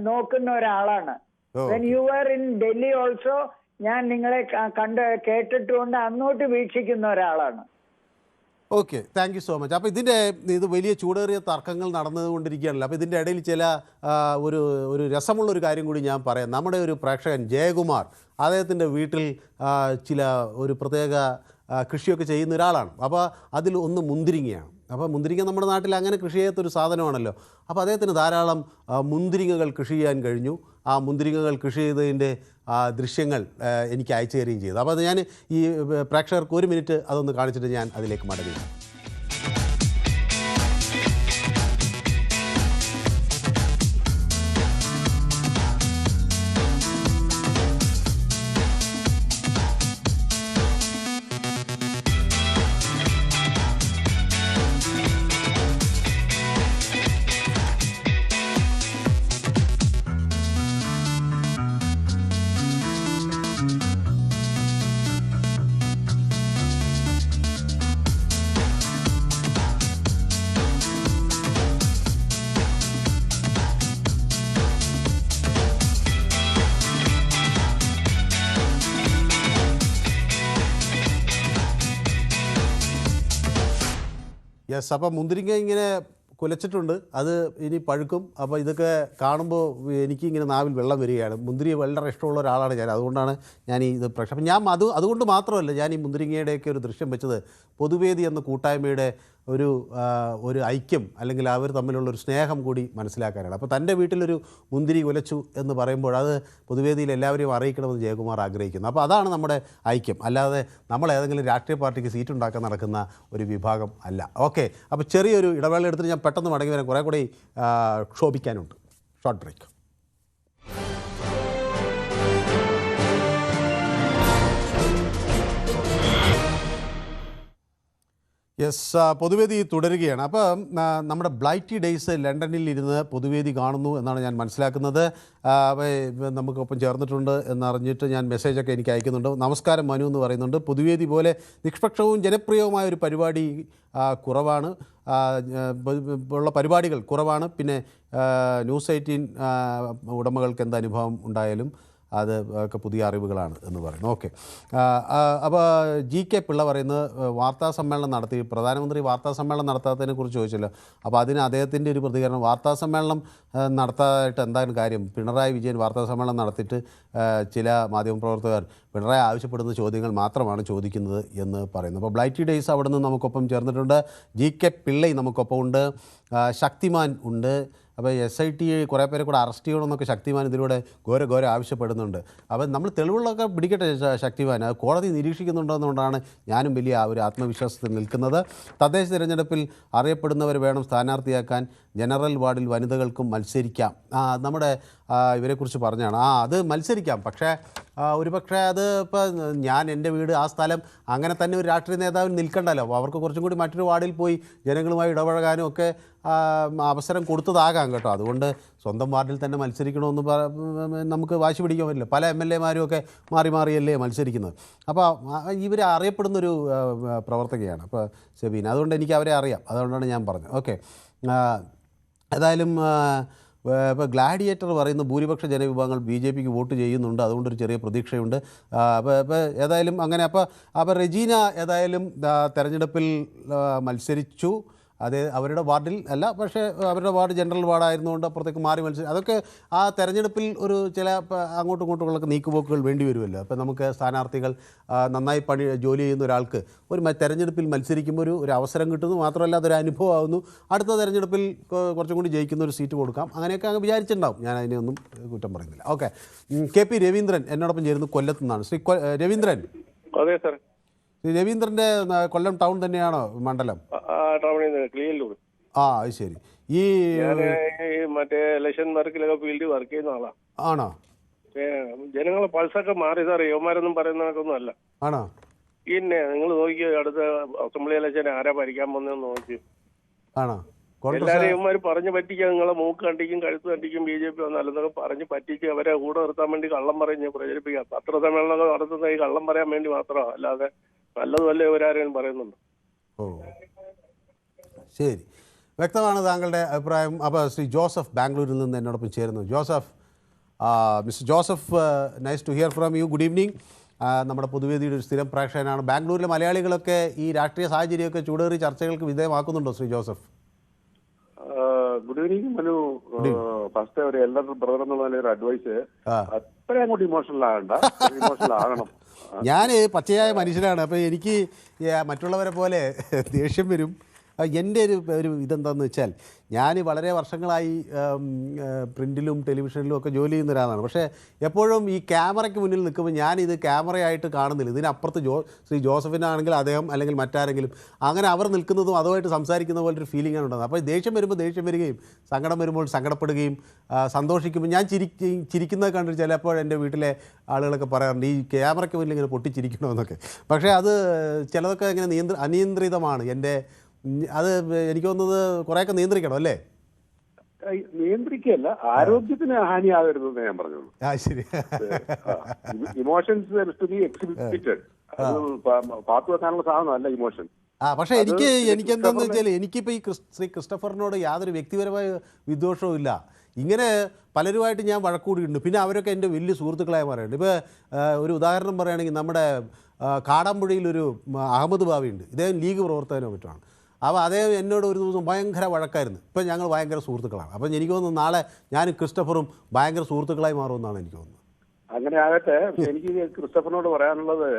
നോക്കുന്ന ഒരാളാണ്. When you were in Delhi also ഞാൻ നിങ്ങളെ കേട്ടിട്ടുകൊണ്ട് അങ്ങോട്ട് വീക്ഷിക്കുന്ന ഒരാളാണ്. Okay, thank you so much. അപ്പോൾ ഇത് വലിയ ചൂടേറിയ തർക്കങ്ങൾ നടന്നുകൊണ്ടിരിക്കുകയാണല്ലോ. അപ്പോൾ ഇതിൻ്റെ ഇടയിൽ ചില ഒരു രസമുള്ളൊരു കാര്യം കൂടി ഞാൻ പറയാം. നമ്മുടെ ഒരു പ്രേക്ഷകൻ ജയകുമാർ, അദ്ദേഹത്തിൻ്റെ വീട്ടിൽ ഒരു പ്രത്യേക കൃഷിയൊക്കെ ചെയ്യുന്ന ഒരാളാണ്. അപ്പോൾ അതിൽ ഒന്ന് മുന്തിരിങ്ങയാണ്. അപ്പോൾ മുന്തിരിങ്ങ നമ്മുടെ നാട്ടിൽ അങ്ങനെ കൃഷി ചെയ്യാത്തൊരു സാധനമാണല്ലോ. അപ്പോൾ അദ്ദേഹത്തിന് ധാരാളം മുന്തിരിങ്ങകൾ കൃഷി ചെയ്യാൻ കഴിഞ്ഞു. ആ മുന്തിരിങ്ങകൾ കൃഷി ചെയ്തതിൻ്റെ ദൃശ്യങ്ങൾ എനിക്ക് അയച്ചു തരികയും ചെയ്തു. അപ്പോൾ അത് ഞാൻ ഈ പ്രേക്ഷകർക്ക് 1 മിനിറ്റ് അതൊന്ന് കാണിച്ചിട്ട് ഞാൻ അതിലേക്ക് മടങ്ങി. യെസ്, അപ്പോൾ മുന്തിരിങ്ങ ഇങ്ങനെ കുലച്ചിട്ടുണ്ട്. അത് ഇനി പഴുക്കും. അപ്പോൾ ഇതൊക്കെ കാണുമ്പോൾ എനിക്കിങ്ങനെ നാവിൽ വെള്ളം വരികയാണ്. മുന്തിരി വളരെ ഇഷ്ടമുള്ള ഒരാളാണ് ഞാൻ. അതുകൊണ്ടാണ് ഞാൻ ഇത് അപ്പം ഞാൻ അതുകൊണ്ട് മാത്രമല്ല ഞാൻ ഈ മുന്തിരിങ്ങയുടെയൊക്കെ ഒരു ദൃശ്യം വെച്ചത് പൊതുവേദി എന്ന കൂട്ടായ്മയുടെ ഒരു ഐക്യം, അല്ലെങ്കിൽ അവർ തമ്മിലുള്ളൊരു സ്നേഹം കൂടി മനസ്സിലാക്കാനാണ്. അപ്പോൾ തൻ്റെ വീട്ടിലൊരു മുന്തിരി കുലച്ചു എന്ന് പറയുമ്പോൾ അത് പൊതുവേദിയിൽ എല്ലാവരെയും അറിയിക്കണമെന്ന് ജയകുമാർ ആഗ്രഹിക്കുന്നു. അപ്പോൾ അതാണ് നമ്മുടെ ഐക്യം, അല്ലാതെ നമ്മൾ ഏതെങ്കിലും രാഷ്ട്രീയ പാർട്ടിക്ക് സീറ്റ് ഉണ്ടാക്കാൻ നടക്കുന്ന ഒരു വിഭാഗം അല്ല. ഓക്കെ, അപ്പോൾ ചെറിയൊരു ഇടവേള എടുത്തിട്ട് ഞാൻ പെട്ടെന്ന് മടങ്ങി വരാൻ കുറേ കൂടി ക്ഷോഭിക്കാനുണ്ട്. Short break. യെസ്, പൊതുവേദി തുടരുകയാണ്. അപ്പോൾ നമ്മുടെ ബ്ലൈറ്റി ഡേയ്സ് ലണ്ടനിൽ ഇരുന്ന് പൊതുവേദി കാണുന്നു എന്നാണ് ഞാൻ മനസ്സിലാക്കുന്നത്. നമുക്കൊപ്പം ചേർന്നിട്ടുണ്ട് എന്നറിഞ്ഞിട്ട് ഞാൻ മെസ്സേജൊക്കെ എനിക്ക് അയക്കുന്നുണ്ട്. നമസ്കാരം മനു എന്ന് പറയുന്നുണ്ട്. പൊതുവേദി പോലെ നിഷ്പക്ഷവും ജനപ്രിയവുമായ ഒരു പരിപാടി കുറവാണ്, ഉള്ള പരിപാടികൾ കുറവാണ്. പിന്നെ ന്യൂസ് 18 ഉടമകൾക്ക് എന്ത് അനുഭവം ഉണ്ടായാലും അത് ഒക്കെ പുതിയ അറിവുകളാണ് എന്ന് പറയുന്നു. ഓക്കെ, അപ്പോൾ GK പിള്ള പറയുന്നത് വാർത്താ സമ്മേളനം നടത്തി, പ്രധാനമന്ത്രി വാർത്താ സമ്മേളനം നടത്താത്തതിനെ കുറിച്ച് ചോദിച്ചല്ലോ. അപ്പോൾ അതിന് അദ്ദേഹത്തിൻ്റെ ഒരു പ്രതികരണം, വാർത്താ സമ്മേളനം നടത്താനായിട്ട് എന്താണ് കാര്യം? പിണറായി വിജയൻ വാർത്താ സമ്മേളനം നടത്തിയിട്ട് ചില മാധ്യമപ്രവർത്തകർ പിണറായി ആവശ്യപ്പെടുന്ന ചോദ്യങ്ങൾ മാത്രമാണ് ചോദിക്കുന്നത് എന്ന് പറയുന്നു. അപ്പോൾ ബ്ലൈറ്റി ഡേയ്സ് അവിടെ നിന്ന് നമുക്കൊപ്പം ചേർന്നിട്ടുണ്ട്. GK പിള്ളൈ നമുക്കൊപ്പം ഉണ്ട്, ശക്തിമാൻ ഉണ്ട്. അപ്പോൾ SIT കുറേ പേരെ കൂടെ അറസ്റ്റ് ചെയ്യണമെന്നൊക്കെ ശക്തിമാൻ ഇതിലൂടെ ഘോര ആവശ്യപ്പെടുന്നുണ്ട്. അപ്പോൾ നമ്മൾ തെളിവുകളൊക്കെ പിടിക്കട്ടെ ശക്തിമാൻ, അത് കോടതി നിരീക്ഷിക്കുന്നുണ്ടെന്നുകൊണ്ടാണ് ഞാനും വലിയ ഒരു ആത്മവിശ്വാസത്തിൽ നിൽക്കുന്നത്. തദ്ദേശ തിരഞ്ഞെടുപ്പിൽ അറിയപ്പെടുന്നവർ വേണം സ്ഥാനാർത്ഥിയാക്കാൻ, ജനറൽ വാർഡിൽ വനിതകൾക്കും മത്സരിക്കാം. നമ്മുടെ ഇവരെക്കുറിച്ച് പറഞ്ഞാണ്. അത് മത്സരിക്കാം, പക്ഷേ ഒരുപക്ഷെ അത് ഇപ്പോൾ ഞാൻ എൻ്റെ വീട് ആ സ്ഥലം അങ്ങനെ തന്നെ ഒരു രാഷ്ട്രീയ നേതാവിന് നിൽക്കണ്ടല്ലോ. അപ്പോൾ അവർക്ക് കുറച്ചും കൂടി മറ്റൊരു വാർഡിൽ പോയി ജനങ്ങളുമായി ഇടപഴകാനും ഒക്കെ അവസരം കൊടുത്തതാകാം കേട്ടോ. അതുകൊണ്ട് സ്വന്തം വാർഡിൽ തന്നെ മത്സരിക്കണമെന്ന് നമുക്ക് വാശി പിടിക്കാൻ പറ്റില്ല. പല MLA മാരും ഒക്കെ മാറിയല്ലേ മത്സരിക്കുന്നത്. അപ്പോൾ ഇവർ അറിയപ്പെടുന്നൊരു പ്രവർത്തകയാണ് അപ്പോൾ സെബീൻ, അതുകൊണ്ട് എനിക്ക് അവരെ അറിയാം, അതുകൊണ്ടാണ് ഞാൻ പറഞ്ഞത്. ഓക്കെ, ഏതായാലും ഇപ്പോൾ ഗ്ലാഡിയേറ്റർ പറയുന്ന ഭൂരിപക്ഷ ജനവിഭാഗങ്ങൾ BJPക്ക് വോട്ട് ചെയ്യുന്നുണ്ട്, അതുകൊണ്ടൊരു ചെറിയ പ്രതീക്ഷയുണ്ട്. അപ്പോൾ ഏതായാലും അങ്ങനെ അപ്പോൾ റെജീന ഏതായാലും തെരഞ്ഞെടുപ്പിൽ മത്സരിച്ചു. അവരുടെ വാർഡിൽ അല്ല, പക്ഷേ അവരുടെ വാർഡ് ജനറൽ വാർഡായിരുന്നുകൊണ്ട് അപ്പുറത്തേക്ക് മാറി മത്സരിച്ചു. അതൊക്കെ ആ തെരഞ്ഞെടുപ്പിൽ ഒരു ചില അങ്ങോട്ടും ഇങ്ങോട്ടുമുള്ള നീക്കുപോക്കുകൾ വേണ്ടി വരുമല്ലോ. അപ്പോൾ നമുക്ക് സ്ഥാനാർത്ഥികൾ നന്നായി ജോലി ചെയ്യുന്ന ഒരാൾക്ക് ഒരു തെരഞ്ഞെടുപ്പിൽ മത്സരിക്കുമ്പോൾ ഒരു അവസരം കിട്ടുന്നു, മാത്രമല്ല അതൊരു അനുഭവമാകുന്നു. അടുത്ത തെരഞ്ഞെടുപ്പിൽ കുറച്ചും കൂടി ജയിക്കുന്ന ഒരു സീറ്റ് കൊടുക്കാം, അങ്ങനെയൊക്കെ അങ്ങ് വിചാരിച്ചിട്ടുണ്ടാവും. ഞാൻ അതിനെയൊന്നും കുറ്റം പറയുന്നില്ല. ഓക്കെ, KP രവീന്ദ്രൻ എന്നോടൊപ്പം ചേരുന്നു കൊല്ലത്തു നിന്നാണ്. ശ്രീ രവീന്ദ്രൻ. അതെ സാർ. രവീന്ദ്രൻ്റെ കൊല്ലം ടൗൺ തന്നെയാണോ മണ്ഡലം? ടൗണിൽ നിന്ന് ക്ലീനിലൂടെ. അത് ശരി. ഈ മറ്റേ ഇലക്ഷൻ വർക്കിലൊക്കെ ഫീൽഡിൽ വർക്ക് ചെയ്യുന്ന ആളാണ്. ആണോ? ജനങ്ങളെ പൾസൊക്കെ മാറി സാർ, യുവമാരൊന്നും പറയുന്നതൊന്നും അല്ല. ആണോ? പിന്നെ നിങ്ങൾ നോക്കിയോ, അടുത്ത അസംബ്ലി ഇലക്ഷൻ ആരാ ഭരിക്കാൻ പോകുന്നതെന്ന് നോക്കി. ആണോ? എല്ലാവരും യുവമാര് പറഞ്ഞു പറ്റിക്കുക, നിങ്ങളെ മൂക്ക് കണ്ടിക്കും കഴുത്ത് കണ്ടിക്കും BJP വന്നാലെന്നൊക്കെ പറഞ്ഞ് പറ്റിച്ച് അവരെ കൂടെ നിർത്താൻ വേണ്ടി കള്ളം പറഞ്ഞ് പ്രചരിപ്പിക്കുക. പത്രസമ്മേളനമൊക്കെ നടത്തുന്ന ഈ കള്ളം പറയാൻ വേണ്ടി മാത്രമാണ്, അല്ലാതെ നല്ലതുമല്ലേ ഇവരാരെയും പറയുന്നുണ്ട്. ശരി, വ്യക്തമാണ് താങ്കളുടെ അഭിപ്രായം. അപ്പോൾ ശ്രീ ജോസഫ് ബാംഗ്ലൂരിൽ നിന്ന് എന്നോടൊപ്പം ചേരുന്നു. Joseph, mister Joseph, nice to hear from you. Good evening. നമ്മുടെ പൊതുവേദിയുടെ ഒരു സ്ഥിരം പ്രേക്ഷകനാണ്. ബാംഗ്ലൂരിലെ മലയാളികളൊക്കെ ഈ രാഷ്ട്രീയ സാഹചര്യമൊക്കെ ചൂടേറി ചർച്ചകൾക്ക് വിധേയമാക്കുന്നുണ്ടോ Shri Joseph? Good evening Manu. First ഒരു എൽഡർ ബ്രദർ എന്നുള്ള ഒരു അഡ്വൈസ്, അത്ര അങ്ങോട്ട് ഇമോഷണൽ ആകണം. ഞാൻ പച്ചയായ മനുഷ്യനാണ്. അപ്പോൾ എനിക്ക് മറ്റുള്ളവരെ പോലെ ദേഷ്യം വരും. എൻ്റെ ഒരു ഇതെന്താണെന്ന് വെച്ചാൽ, ഞാൻ വളരെ വർഷങ്ങളായി പ്രിൻറ്റിലും ടെലിവിഷനിലും ഒക്കെ ജോലി ചെയ്യുന്ന ഒരാളാണ്. പക്ഷേ എപ്പോഴും ഈ ക്യാമറയ്ക്ക് മുന്നിൽ നിൽക്കുമ്പോൾ ഞാനിത് ക്യാമറയായിട്ട് കാണുന്നില്ല. ഇതിനപ്പുറത്ത് ശ്രീ ജോസഫിനാണെങ്കിൽ അദ്ദേഹം അല്ലെങ്കിൽ മറ്റാരെങ്കിലും അങ്ങനെ അവർ നിൽക്കുന്നതും അതുമായിട്ട് സംസാരിക്കുന്ന പോലൊരു ഫീലിംഗാണ് ഉണ്ടാകുന്നത്. അപ്പോൾ ദേഷ്യം വരുമ്പോൾ ദേഷ്യം വരികയും സങ്കടം വരുമ്പോൾ സങ്കടപ്പെടുകയും സന്തോഷിക്കുമ്പോൾ ഞാൻ ചിരിക്കുന്നത് കണ്ടിട്ട് ചിലപ്പോൾ എൻ്റെ വീട്ടിലെ ആളുകളൊക്കെ പറയാറുണ്ട്, ഈ ക്യാമറയ്ക്ക് മുന്നിൽ ഇങ്ങനെ പൊട്ടിച്ചിരിക്കണമെന്നൊക്കെ. പക്ഷേ അത് ചിലതൊക്കെ ഇങ്ങനെ അനിയന്ത്രിതമാണ്. അത് എനിക്ക് തോന്നുന്നത് കുറേയൊക്കെ നിയന്ത്രിക്കണം അല്ലേ? നിയന്ത്രിക്കല്ല, ആരോഗ്യത്തിന് ഹാനിയാകരുതെന്ന് ഞാൻ പറഞ്ഞോളൂ. ശരി. ഇമോഷൻസ് എക്സിബിറ്റഡ്, പാത്തു വെക്കാനുള്ള സാധനമല്ല ഇമോഷൻ. പക്ഷേ എനിക്കെന്താണെന്ന് വെച്ചാൽ, എനിക്കിപ്പോൾ ഈ ശ്രീ ക്രിസ്റ്റഫറിനോട് യാതൊരു വ്യക്തിപരമായ വിദ്വേഷവും ഇല്ല. ഇങ്ങനെ പലരുമായിട്ട് ഞാൻ വഴക്കൂടിയിട്ടുണ്ട്. പിന്നെ അവരൊക്കെ എൻ്റെ വലിയ സുഹൃത്തുക്കളായി മാറിയിട്ടുണ്ട്. ഇപ്പോൾ ഒരു ഉദാഹരണം പറയുകയാണെങ്കിൽ, നമ്മുടെ കാടാമ്പുഴയിലൊരു അഹമ്മദ് ബാവയുണ്ട്. ഇദ്ദേഹം ലീഗ് പ്രവർത്തകനോ മറ്റുമാണ്. അപ്പോൾ അദ്ദേഹം എന്നോട് ഒരു ദിവസം ഭയങ്കര വഴക്കായിരുന്നു. ഇപ്പം ഞങ്ങൾ ഭയങ്കര സുഹൃത്തുക്കളാണ്. അപ്പം എനിക്ക് തോന്നുന്നു നാളെ ഞാനും ക്രിസ്റ്റഫറും ഭയങ്കര സുഹൃത്തുക്കളായി മാറുമെന്നാണ് എനിക്ക് തോന്നുന്നത്. അങ്ങനെ ആകട്ടെ. എനിക്ക് ക്രിസ്റ്റഫറിനോട് പറയാനുള്ളത്,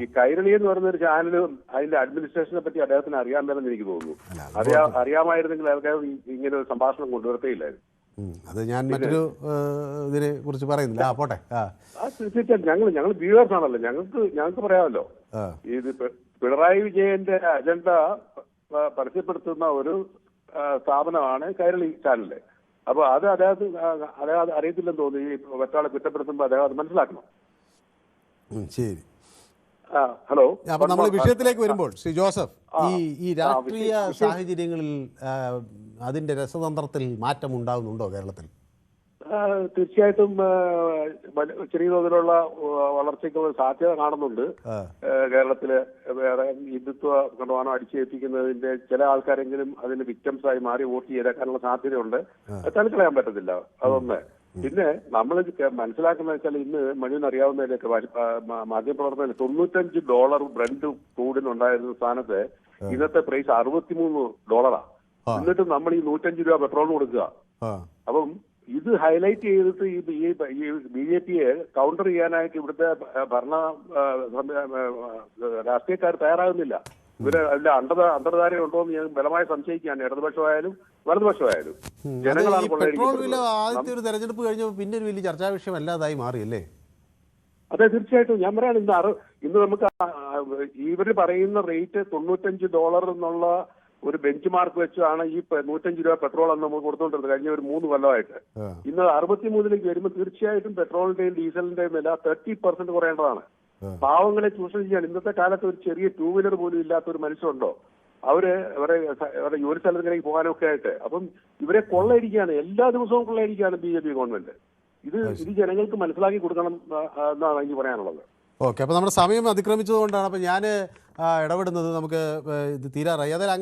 ഈ കൈരളി എന്ന് പറയുന്ന ഒരു ചാനലും അതിന്റെ അഡ്മിനിസ്ട്രേഷനെ പറ്റി അദ്ദേഹത്തിന് അറിയാൻ പറ്റുമെന്ന് എനിക്ക് തോന്നുന്നു. അറിയാമായിരുന്നെങ്കിൽ അദ്ദേഹം ഇങ്ങനെ ഒരു സംഭാഷണം കൊണ്ടുവരത്തേയില്ലായിരുന്നു. അത് ഞാൻ മറ്റൊരു ഇതിനെ കുറിച്ച് പറയുന്നില്ല. പോട്ടെ. തീർച്ചയായിട്ടും ഞങ്ങൾ വ്യൂവേഴ്സ് ആണല്ലോ, ഞങ്ങൾക്ക് പറയാമല്ലോ. ഇത് പിണറായി വിജയന്റെ അജണ്ട പരസ്യപ്പെടുത്തുന്ന ഒരു സ്ഥാപനമാണ് കൈരളി ചാനല്. അപ്പൊ അത് അദ്ദേഹം അറിയത്തില്ലെന്ന് തോന്നി. ഈ മറ്റാളെ കുറ്റപ്പെടുത്തുമ്പോൾ അദ്ദേഹം അത് മനസ്സിലാക്കണം. ശരി. ഹലോ. അപ്പൊ നമ്മൾ വിഷയത്തിലേക്ക് വരുമ്പോൾ ശ്രീ ജോസഫ്, ഈ രാഷ്ട്രീയ സാഹചര്യങ്ങളിൽ അതിന്റെ രസതന്ത്രത്തിൽ മാറ്റം ഉണ്ടാകുന്നുണ്ടോ കേരളത്തിൽ? തീർച്ചയായിട്ടും ചെറിയ തോതിലുള്ള വളർച്ചയ്ക്ക് സാധ്യത കാണുന്നുണ്ട്. കേരളത്തില് വേറെ ഹിന്ദുത്വ കൊണ്ടുപോകാനോ അടിച്ചേൽപ്പിക്കുന്നതിന്റെ ചില ആൾക്കാരെങ്കിലും അതിന് വിക്ടംസായി മാറി വോട്ട് ചെയ്തേക്കാനുള്ള സാധ്യതയുണ്ട്. തള്ളിക്കളയാൻ പറ്റത്തില്ല. അതൊന്ന്. പിന്നെ നമ്മൾ മനസ്സിലാക്കുന്ന വെച്ചാൽ, ഇന്ന് മനുവിന് അറിയാവുന്നതിലൊക്കെ മാധ്യമപ്രവർത്തകർ $95 ബ്രന്റ് ക്രൂഡിനുണ്ടായിരുന്ന സ്ഥാനത്ത് ഇന്നത്തെ പ്രൈസ് $63. എന്നിട്ടും നമ്മൾ ഈ $105 പെട്രോളിന് കൊടുക്കുക. അപ്പം ഇത് ഹൈലൈറ്റ് ചെയ്തിട്ട് ഈ BJPയെ കൗണ്ടർ ചെയ്യാനായിട്ട് ഇവിടുത്തെ ഭരണ രാഷ്ട്രീയക്കാർ തയ്യാറാകുന്നില്ല. ഇവര് അതിന്റെ അന്തർധാര ഉണ്ടോ എന്ന് ഞാൻ ബലമായി സംശയിക്കുകയാണ്. ഇടതുപക്ഷമായാലും വലതുപക്ഷമായാലും ജനങ്ങളാണ് കൊള്ളയടിക്കുന്നത്. ആദ്യത്തെ ഒരു തെരഞ്ഞെടുപ്പ് കഴിഞ്ഞപ്പോൾ പിന്നെ ഒരു വലിയ ചർച്ചാ വിഷയം അല്ലാതായി മാറിയല്ലേ? അതെ, തീർച്ചയായിട്ടും. ഞാൻ പറയാണ്, ഇന്ന് നമുക്ക് ഇവര് പറയുന്ന റേറ്റ് $95 എന്നുള്ള ഒരു ബെഞ്ച് മാർക്ക് വെച്ചാണ് ഈ $105 പെട്രോൾ അന്ന് നമ്മൾ കൊടുത്തോണ്ടിരുന്നത് കഴിഞ്ഞ ഒരു 3 കൊല്ലമായിട്ട്. ഇന്ന് 63 വരുമ്പോൾ തീർച്ചയായിട്ടും പെട്രോളിന്റെയും ഡീസലിന്റെയും വില 30% കുറയേണ്ടതാണ്. പാവങ്ങളെ ചൂഷണം ചെയ്യാൻ ഇന്നത്തെ കാലത്ത് ഒരു ചെറിയ 2 വീലർ പോലും ഇല്ലാത്ത ഒരു മനുഷ്യരുണ്ടോ? അവരുടെ ജോലി സ്ഥലത്തിലേക്ക് പോകാനൊക്കെ ആയിട്ട്. അപ്പം ഇവരെ കൊള്ളയടിക്കുകയാണ്, എല്ലാ ദിവസവും കൊള്ളയടിക്കുകയാണ് BJP ഗവൺമെന്റ്. ഇത് ജനങ്ങൾക്ക് മനസ്സിലാക്കി കൊടുക്കണം എന്നാണ് എനിക്ക് പറയാനുള്ളത്. ഓക്കെ, അപ്പോൾ നമ്മുടെ സമയം അതിക്രമിച്ചതുകൊണ്ടാണ് അപ്പോൾ ഞാൻ ഇടപെടുന്നത്. നമുക്ക് ഇത് തീരാറായി. അതായത്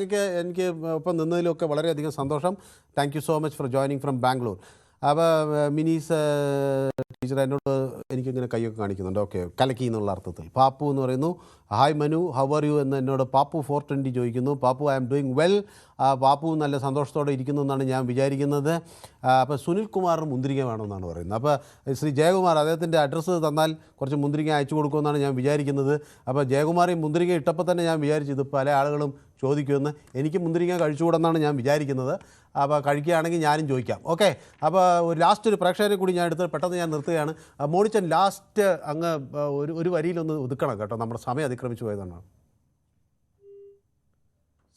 എനിക്ക് ഒപ്പം നിന്നതിലൊക്കെ വളരെയധികം സന്തോഷം. Thank you so much for joining from Bangalore. അപ്പോൾ മിനീസ് ടീച്ചർ എന്നോട് എനിക്കിങ്ങനെ കൈയൊക്കെ കാണിക്കുന്നുണ്ട്. ഓക്കെ, കലക്കി എന്നുള്ള അർത്ഥത്തിൽ. പാപ്പു എന്ന് പറയുന്നു, hi Manu, how are you എന്ന് എന്നോട് പാപ്പു 420 ചോദിക്കുന്നു. Pappu, I am doing well. Pappu നല്ല സന്തോഷത്തോടെ ഇരിക്കുന്നു എന്നാണ് ഞാൻ വിചാരിക്കുന്നത്. അപ്പോൾ സുനിൽ കുമാറിന് മുന്തിരിങ്ങ വേണമെന്നാണ് പറയുന്നത്. അപ്പോൾ ശ്രീ ജയകുമാർ അദ്ദേഹത്തിൻ്റെ അഡ്രസ്സ് തന്നാൽ കുറച്ച് മുന്തിരിങ്ങ അയച്ചു കൊടുക്കുമെന്നാണ് ഞാൻ വിചാരിക്കുന്നത്. അപ്പോൾ ജയകുമാർ ഈ മുന്തിരിങ്ങ ഇട്ടപ്പോൾ തന്നെ ഞാൻ വിചാരിച്ചു ഇത് പല ആളുകളും ചോദിക്കുമെന്ന്. എനിക്ക് മുന്തിരിങ്ങ കഴിച്ചുകൂടെന്നാണ് ഞാൻ വിചാരിക്കുന്നത്. അപ്പോൾ കഴിക്കുകയാണെങ്കിൽ ഞാനും ചോദിക്കാം. ഓക്കെ, അപ്പോൾ ലാസ്റ്റ് ഒരു പ്രേക്ഷകരെ കൂടി ഞാൻ എടുത്ത് പെട്ടെന്ന് ഞാൻ നിർത്തുകയാണ്. മോണിച്ചൻ, ലാസ്റ്റ് അങ്ങ് ഒരു വരിയിലൊന്ന് ഒതുക്കണം കേട്ടോ, നമ്മുടെ സമയം അതിക്രമിച്ചു പോയതാണ്.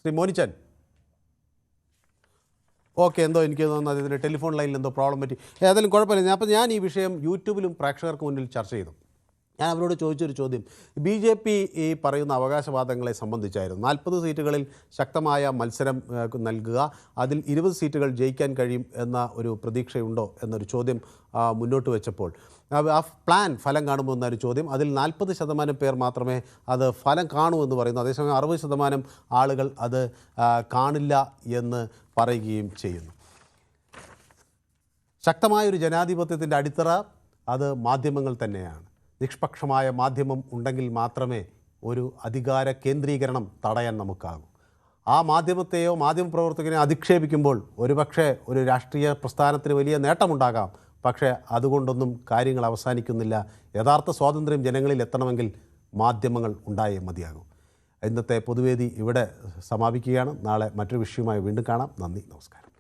ശ്രീ മോനിച്ചൻ. ഓക്കെ, എന്തോ എനിക്ക് തോന്നുന്നത് ഇതിൻ്റെ ടെലിഫോൺ ലൈനിൽ എന്തോ പ്രോബ്ലം പറ്റി. ഏതായാലും കുഴപ്പമില്ല. അപ്പോൾ ഞാൻ ഈ വിഷയം യൂട്യൂബിലും പ്രേക്ഷകർക്ക് മുന്നിൽ ചർച്ച ചെയ്തു. ഞാൻ അവരോട് ചോദിച്ചൊരു ചോദ്യം BJP ഈ പറയുന്ന അവകാശവാദങ്ങളെ സംബന്ധിച്ചായിരുന്നു. 40 സീറ്റുകളിൽ ശക്തമായ മത്സരം നൽകുക, അതിൽ 20 സീറ്റുകൾ ജയിക്കാൻ കഴിയും എന്ന ഒരു പ്രതീക്ഷയുണ്ടോ എന്നൊരു ചോദ്യം മുന്നോട്ട് വെച്ചപ്പോൾ ആ പ്ലാൻ ഫലം കാണുമോ എന്നൊരു ചോദ്യം. അതിൽ 40% പേർ മാത്രമേ അത് ഫലം കാണൂ എന്ന് പറയുന്നു. അതേസമയം 60% ആളുകൾ അത് കാണില്ല എന്ന് പറയുകയും ചെയ്യുന്നു. ശക്തമായൊരു ജനാധിപത്യത്തിൻ്റെ അടിത്തറ അത് മാധ്യമങ്ങൾ തന്നെയാണ്. നിഷ്പക്ഷമായ മാധ്യമം ഉണ്ടെങ്കിൽ മാത്രമേ ഒരു അധികാര കേന്ദ്രീകരണം തടയാൻ നമുക്കാകൂ. ആ മാധ്യമത്തെയോ മാധ്യമപ്രവർത്തകനെയോ അധിക്ഷേപിക്കുമ്പോൾ ഒരുപക്ഷെ ഒരു രാഷ്ട്രീയ പ്രസ്ഥാനത്തിന് വലിയ നേട്ടമുണ്ടാകാം. പക്ഷേ അതുകൊണ്ടൊന്നും കാര്യങ്ങൾ അവസാനിക്കുന്നില്ല. യഥാർത്ഥ സ്വാതന്ത്ര്യം ജനങ്ങളിൽ എത്തണമെങ്കിൽ മാധ്യമങ്ങൾ ഉണ്ടായേ മതിയാകും. ഇന്നത്തെ പൊതുവേദി ഇവിടെ സമാപിക്കുകയാണ്. നാളെ മറ്റൊരു വിഷയവുമായി വീണ്ടും കാണാം. നന്ദി, നമസ്കാരം.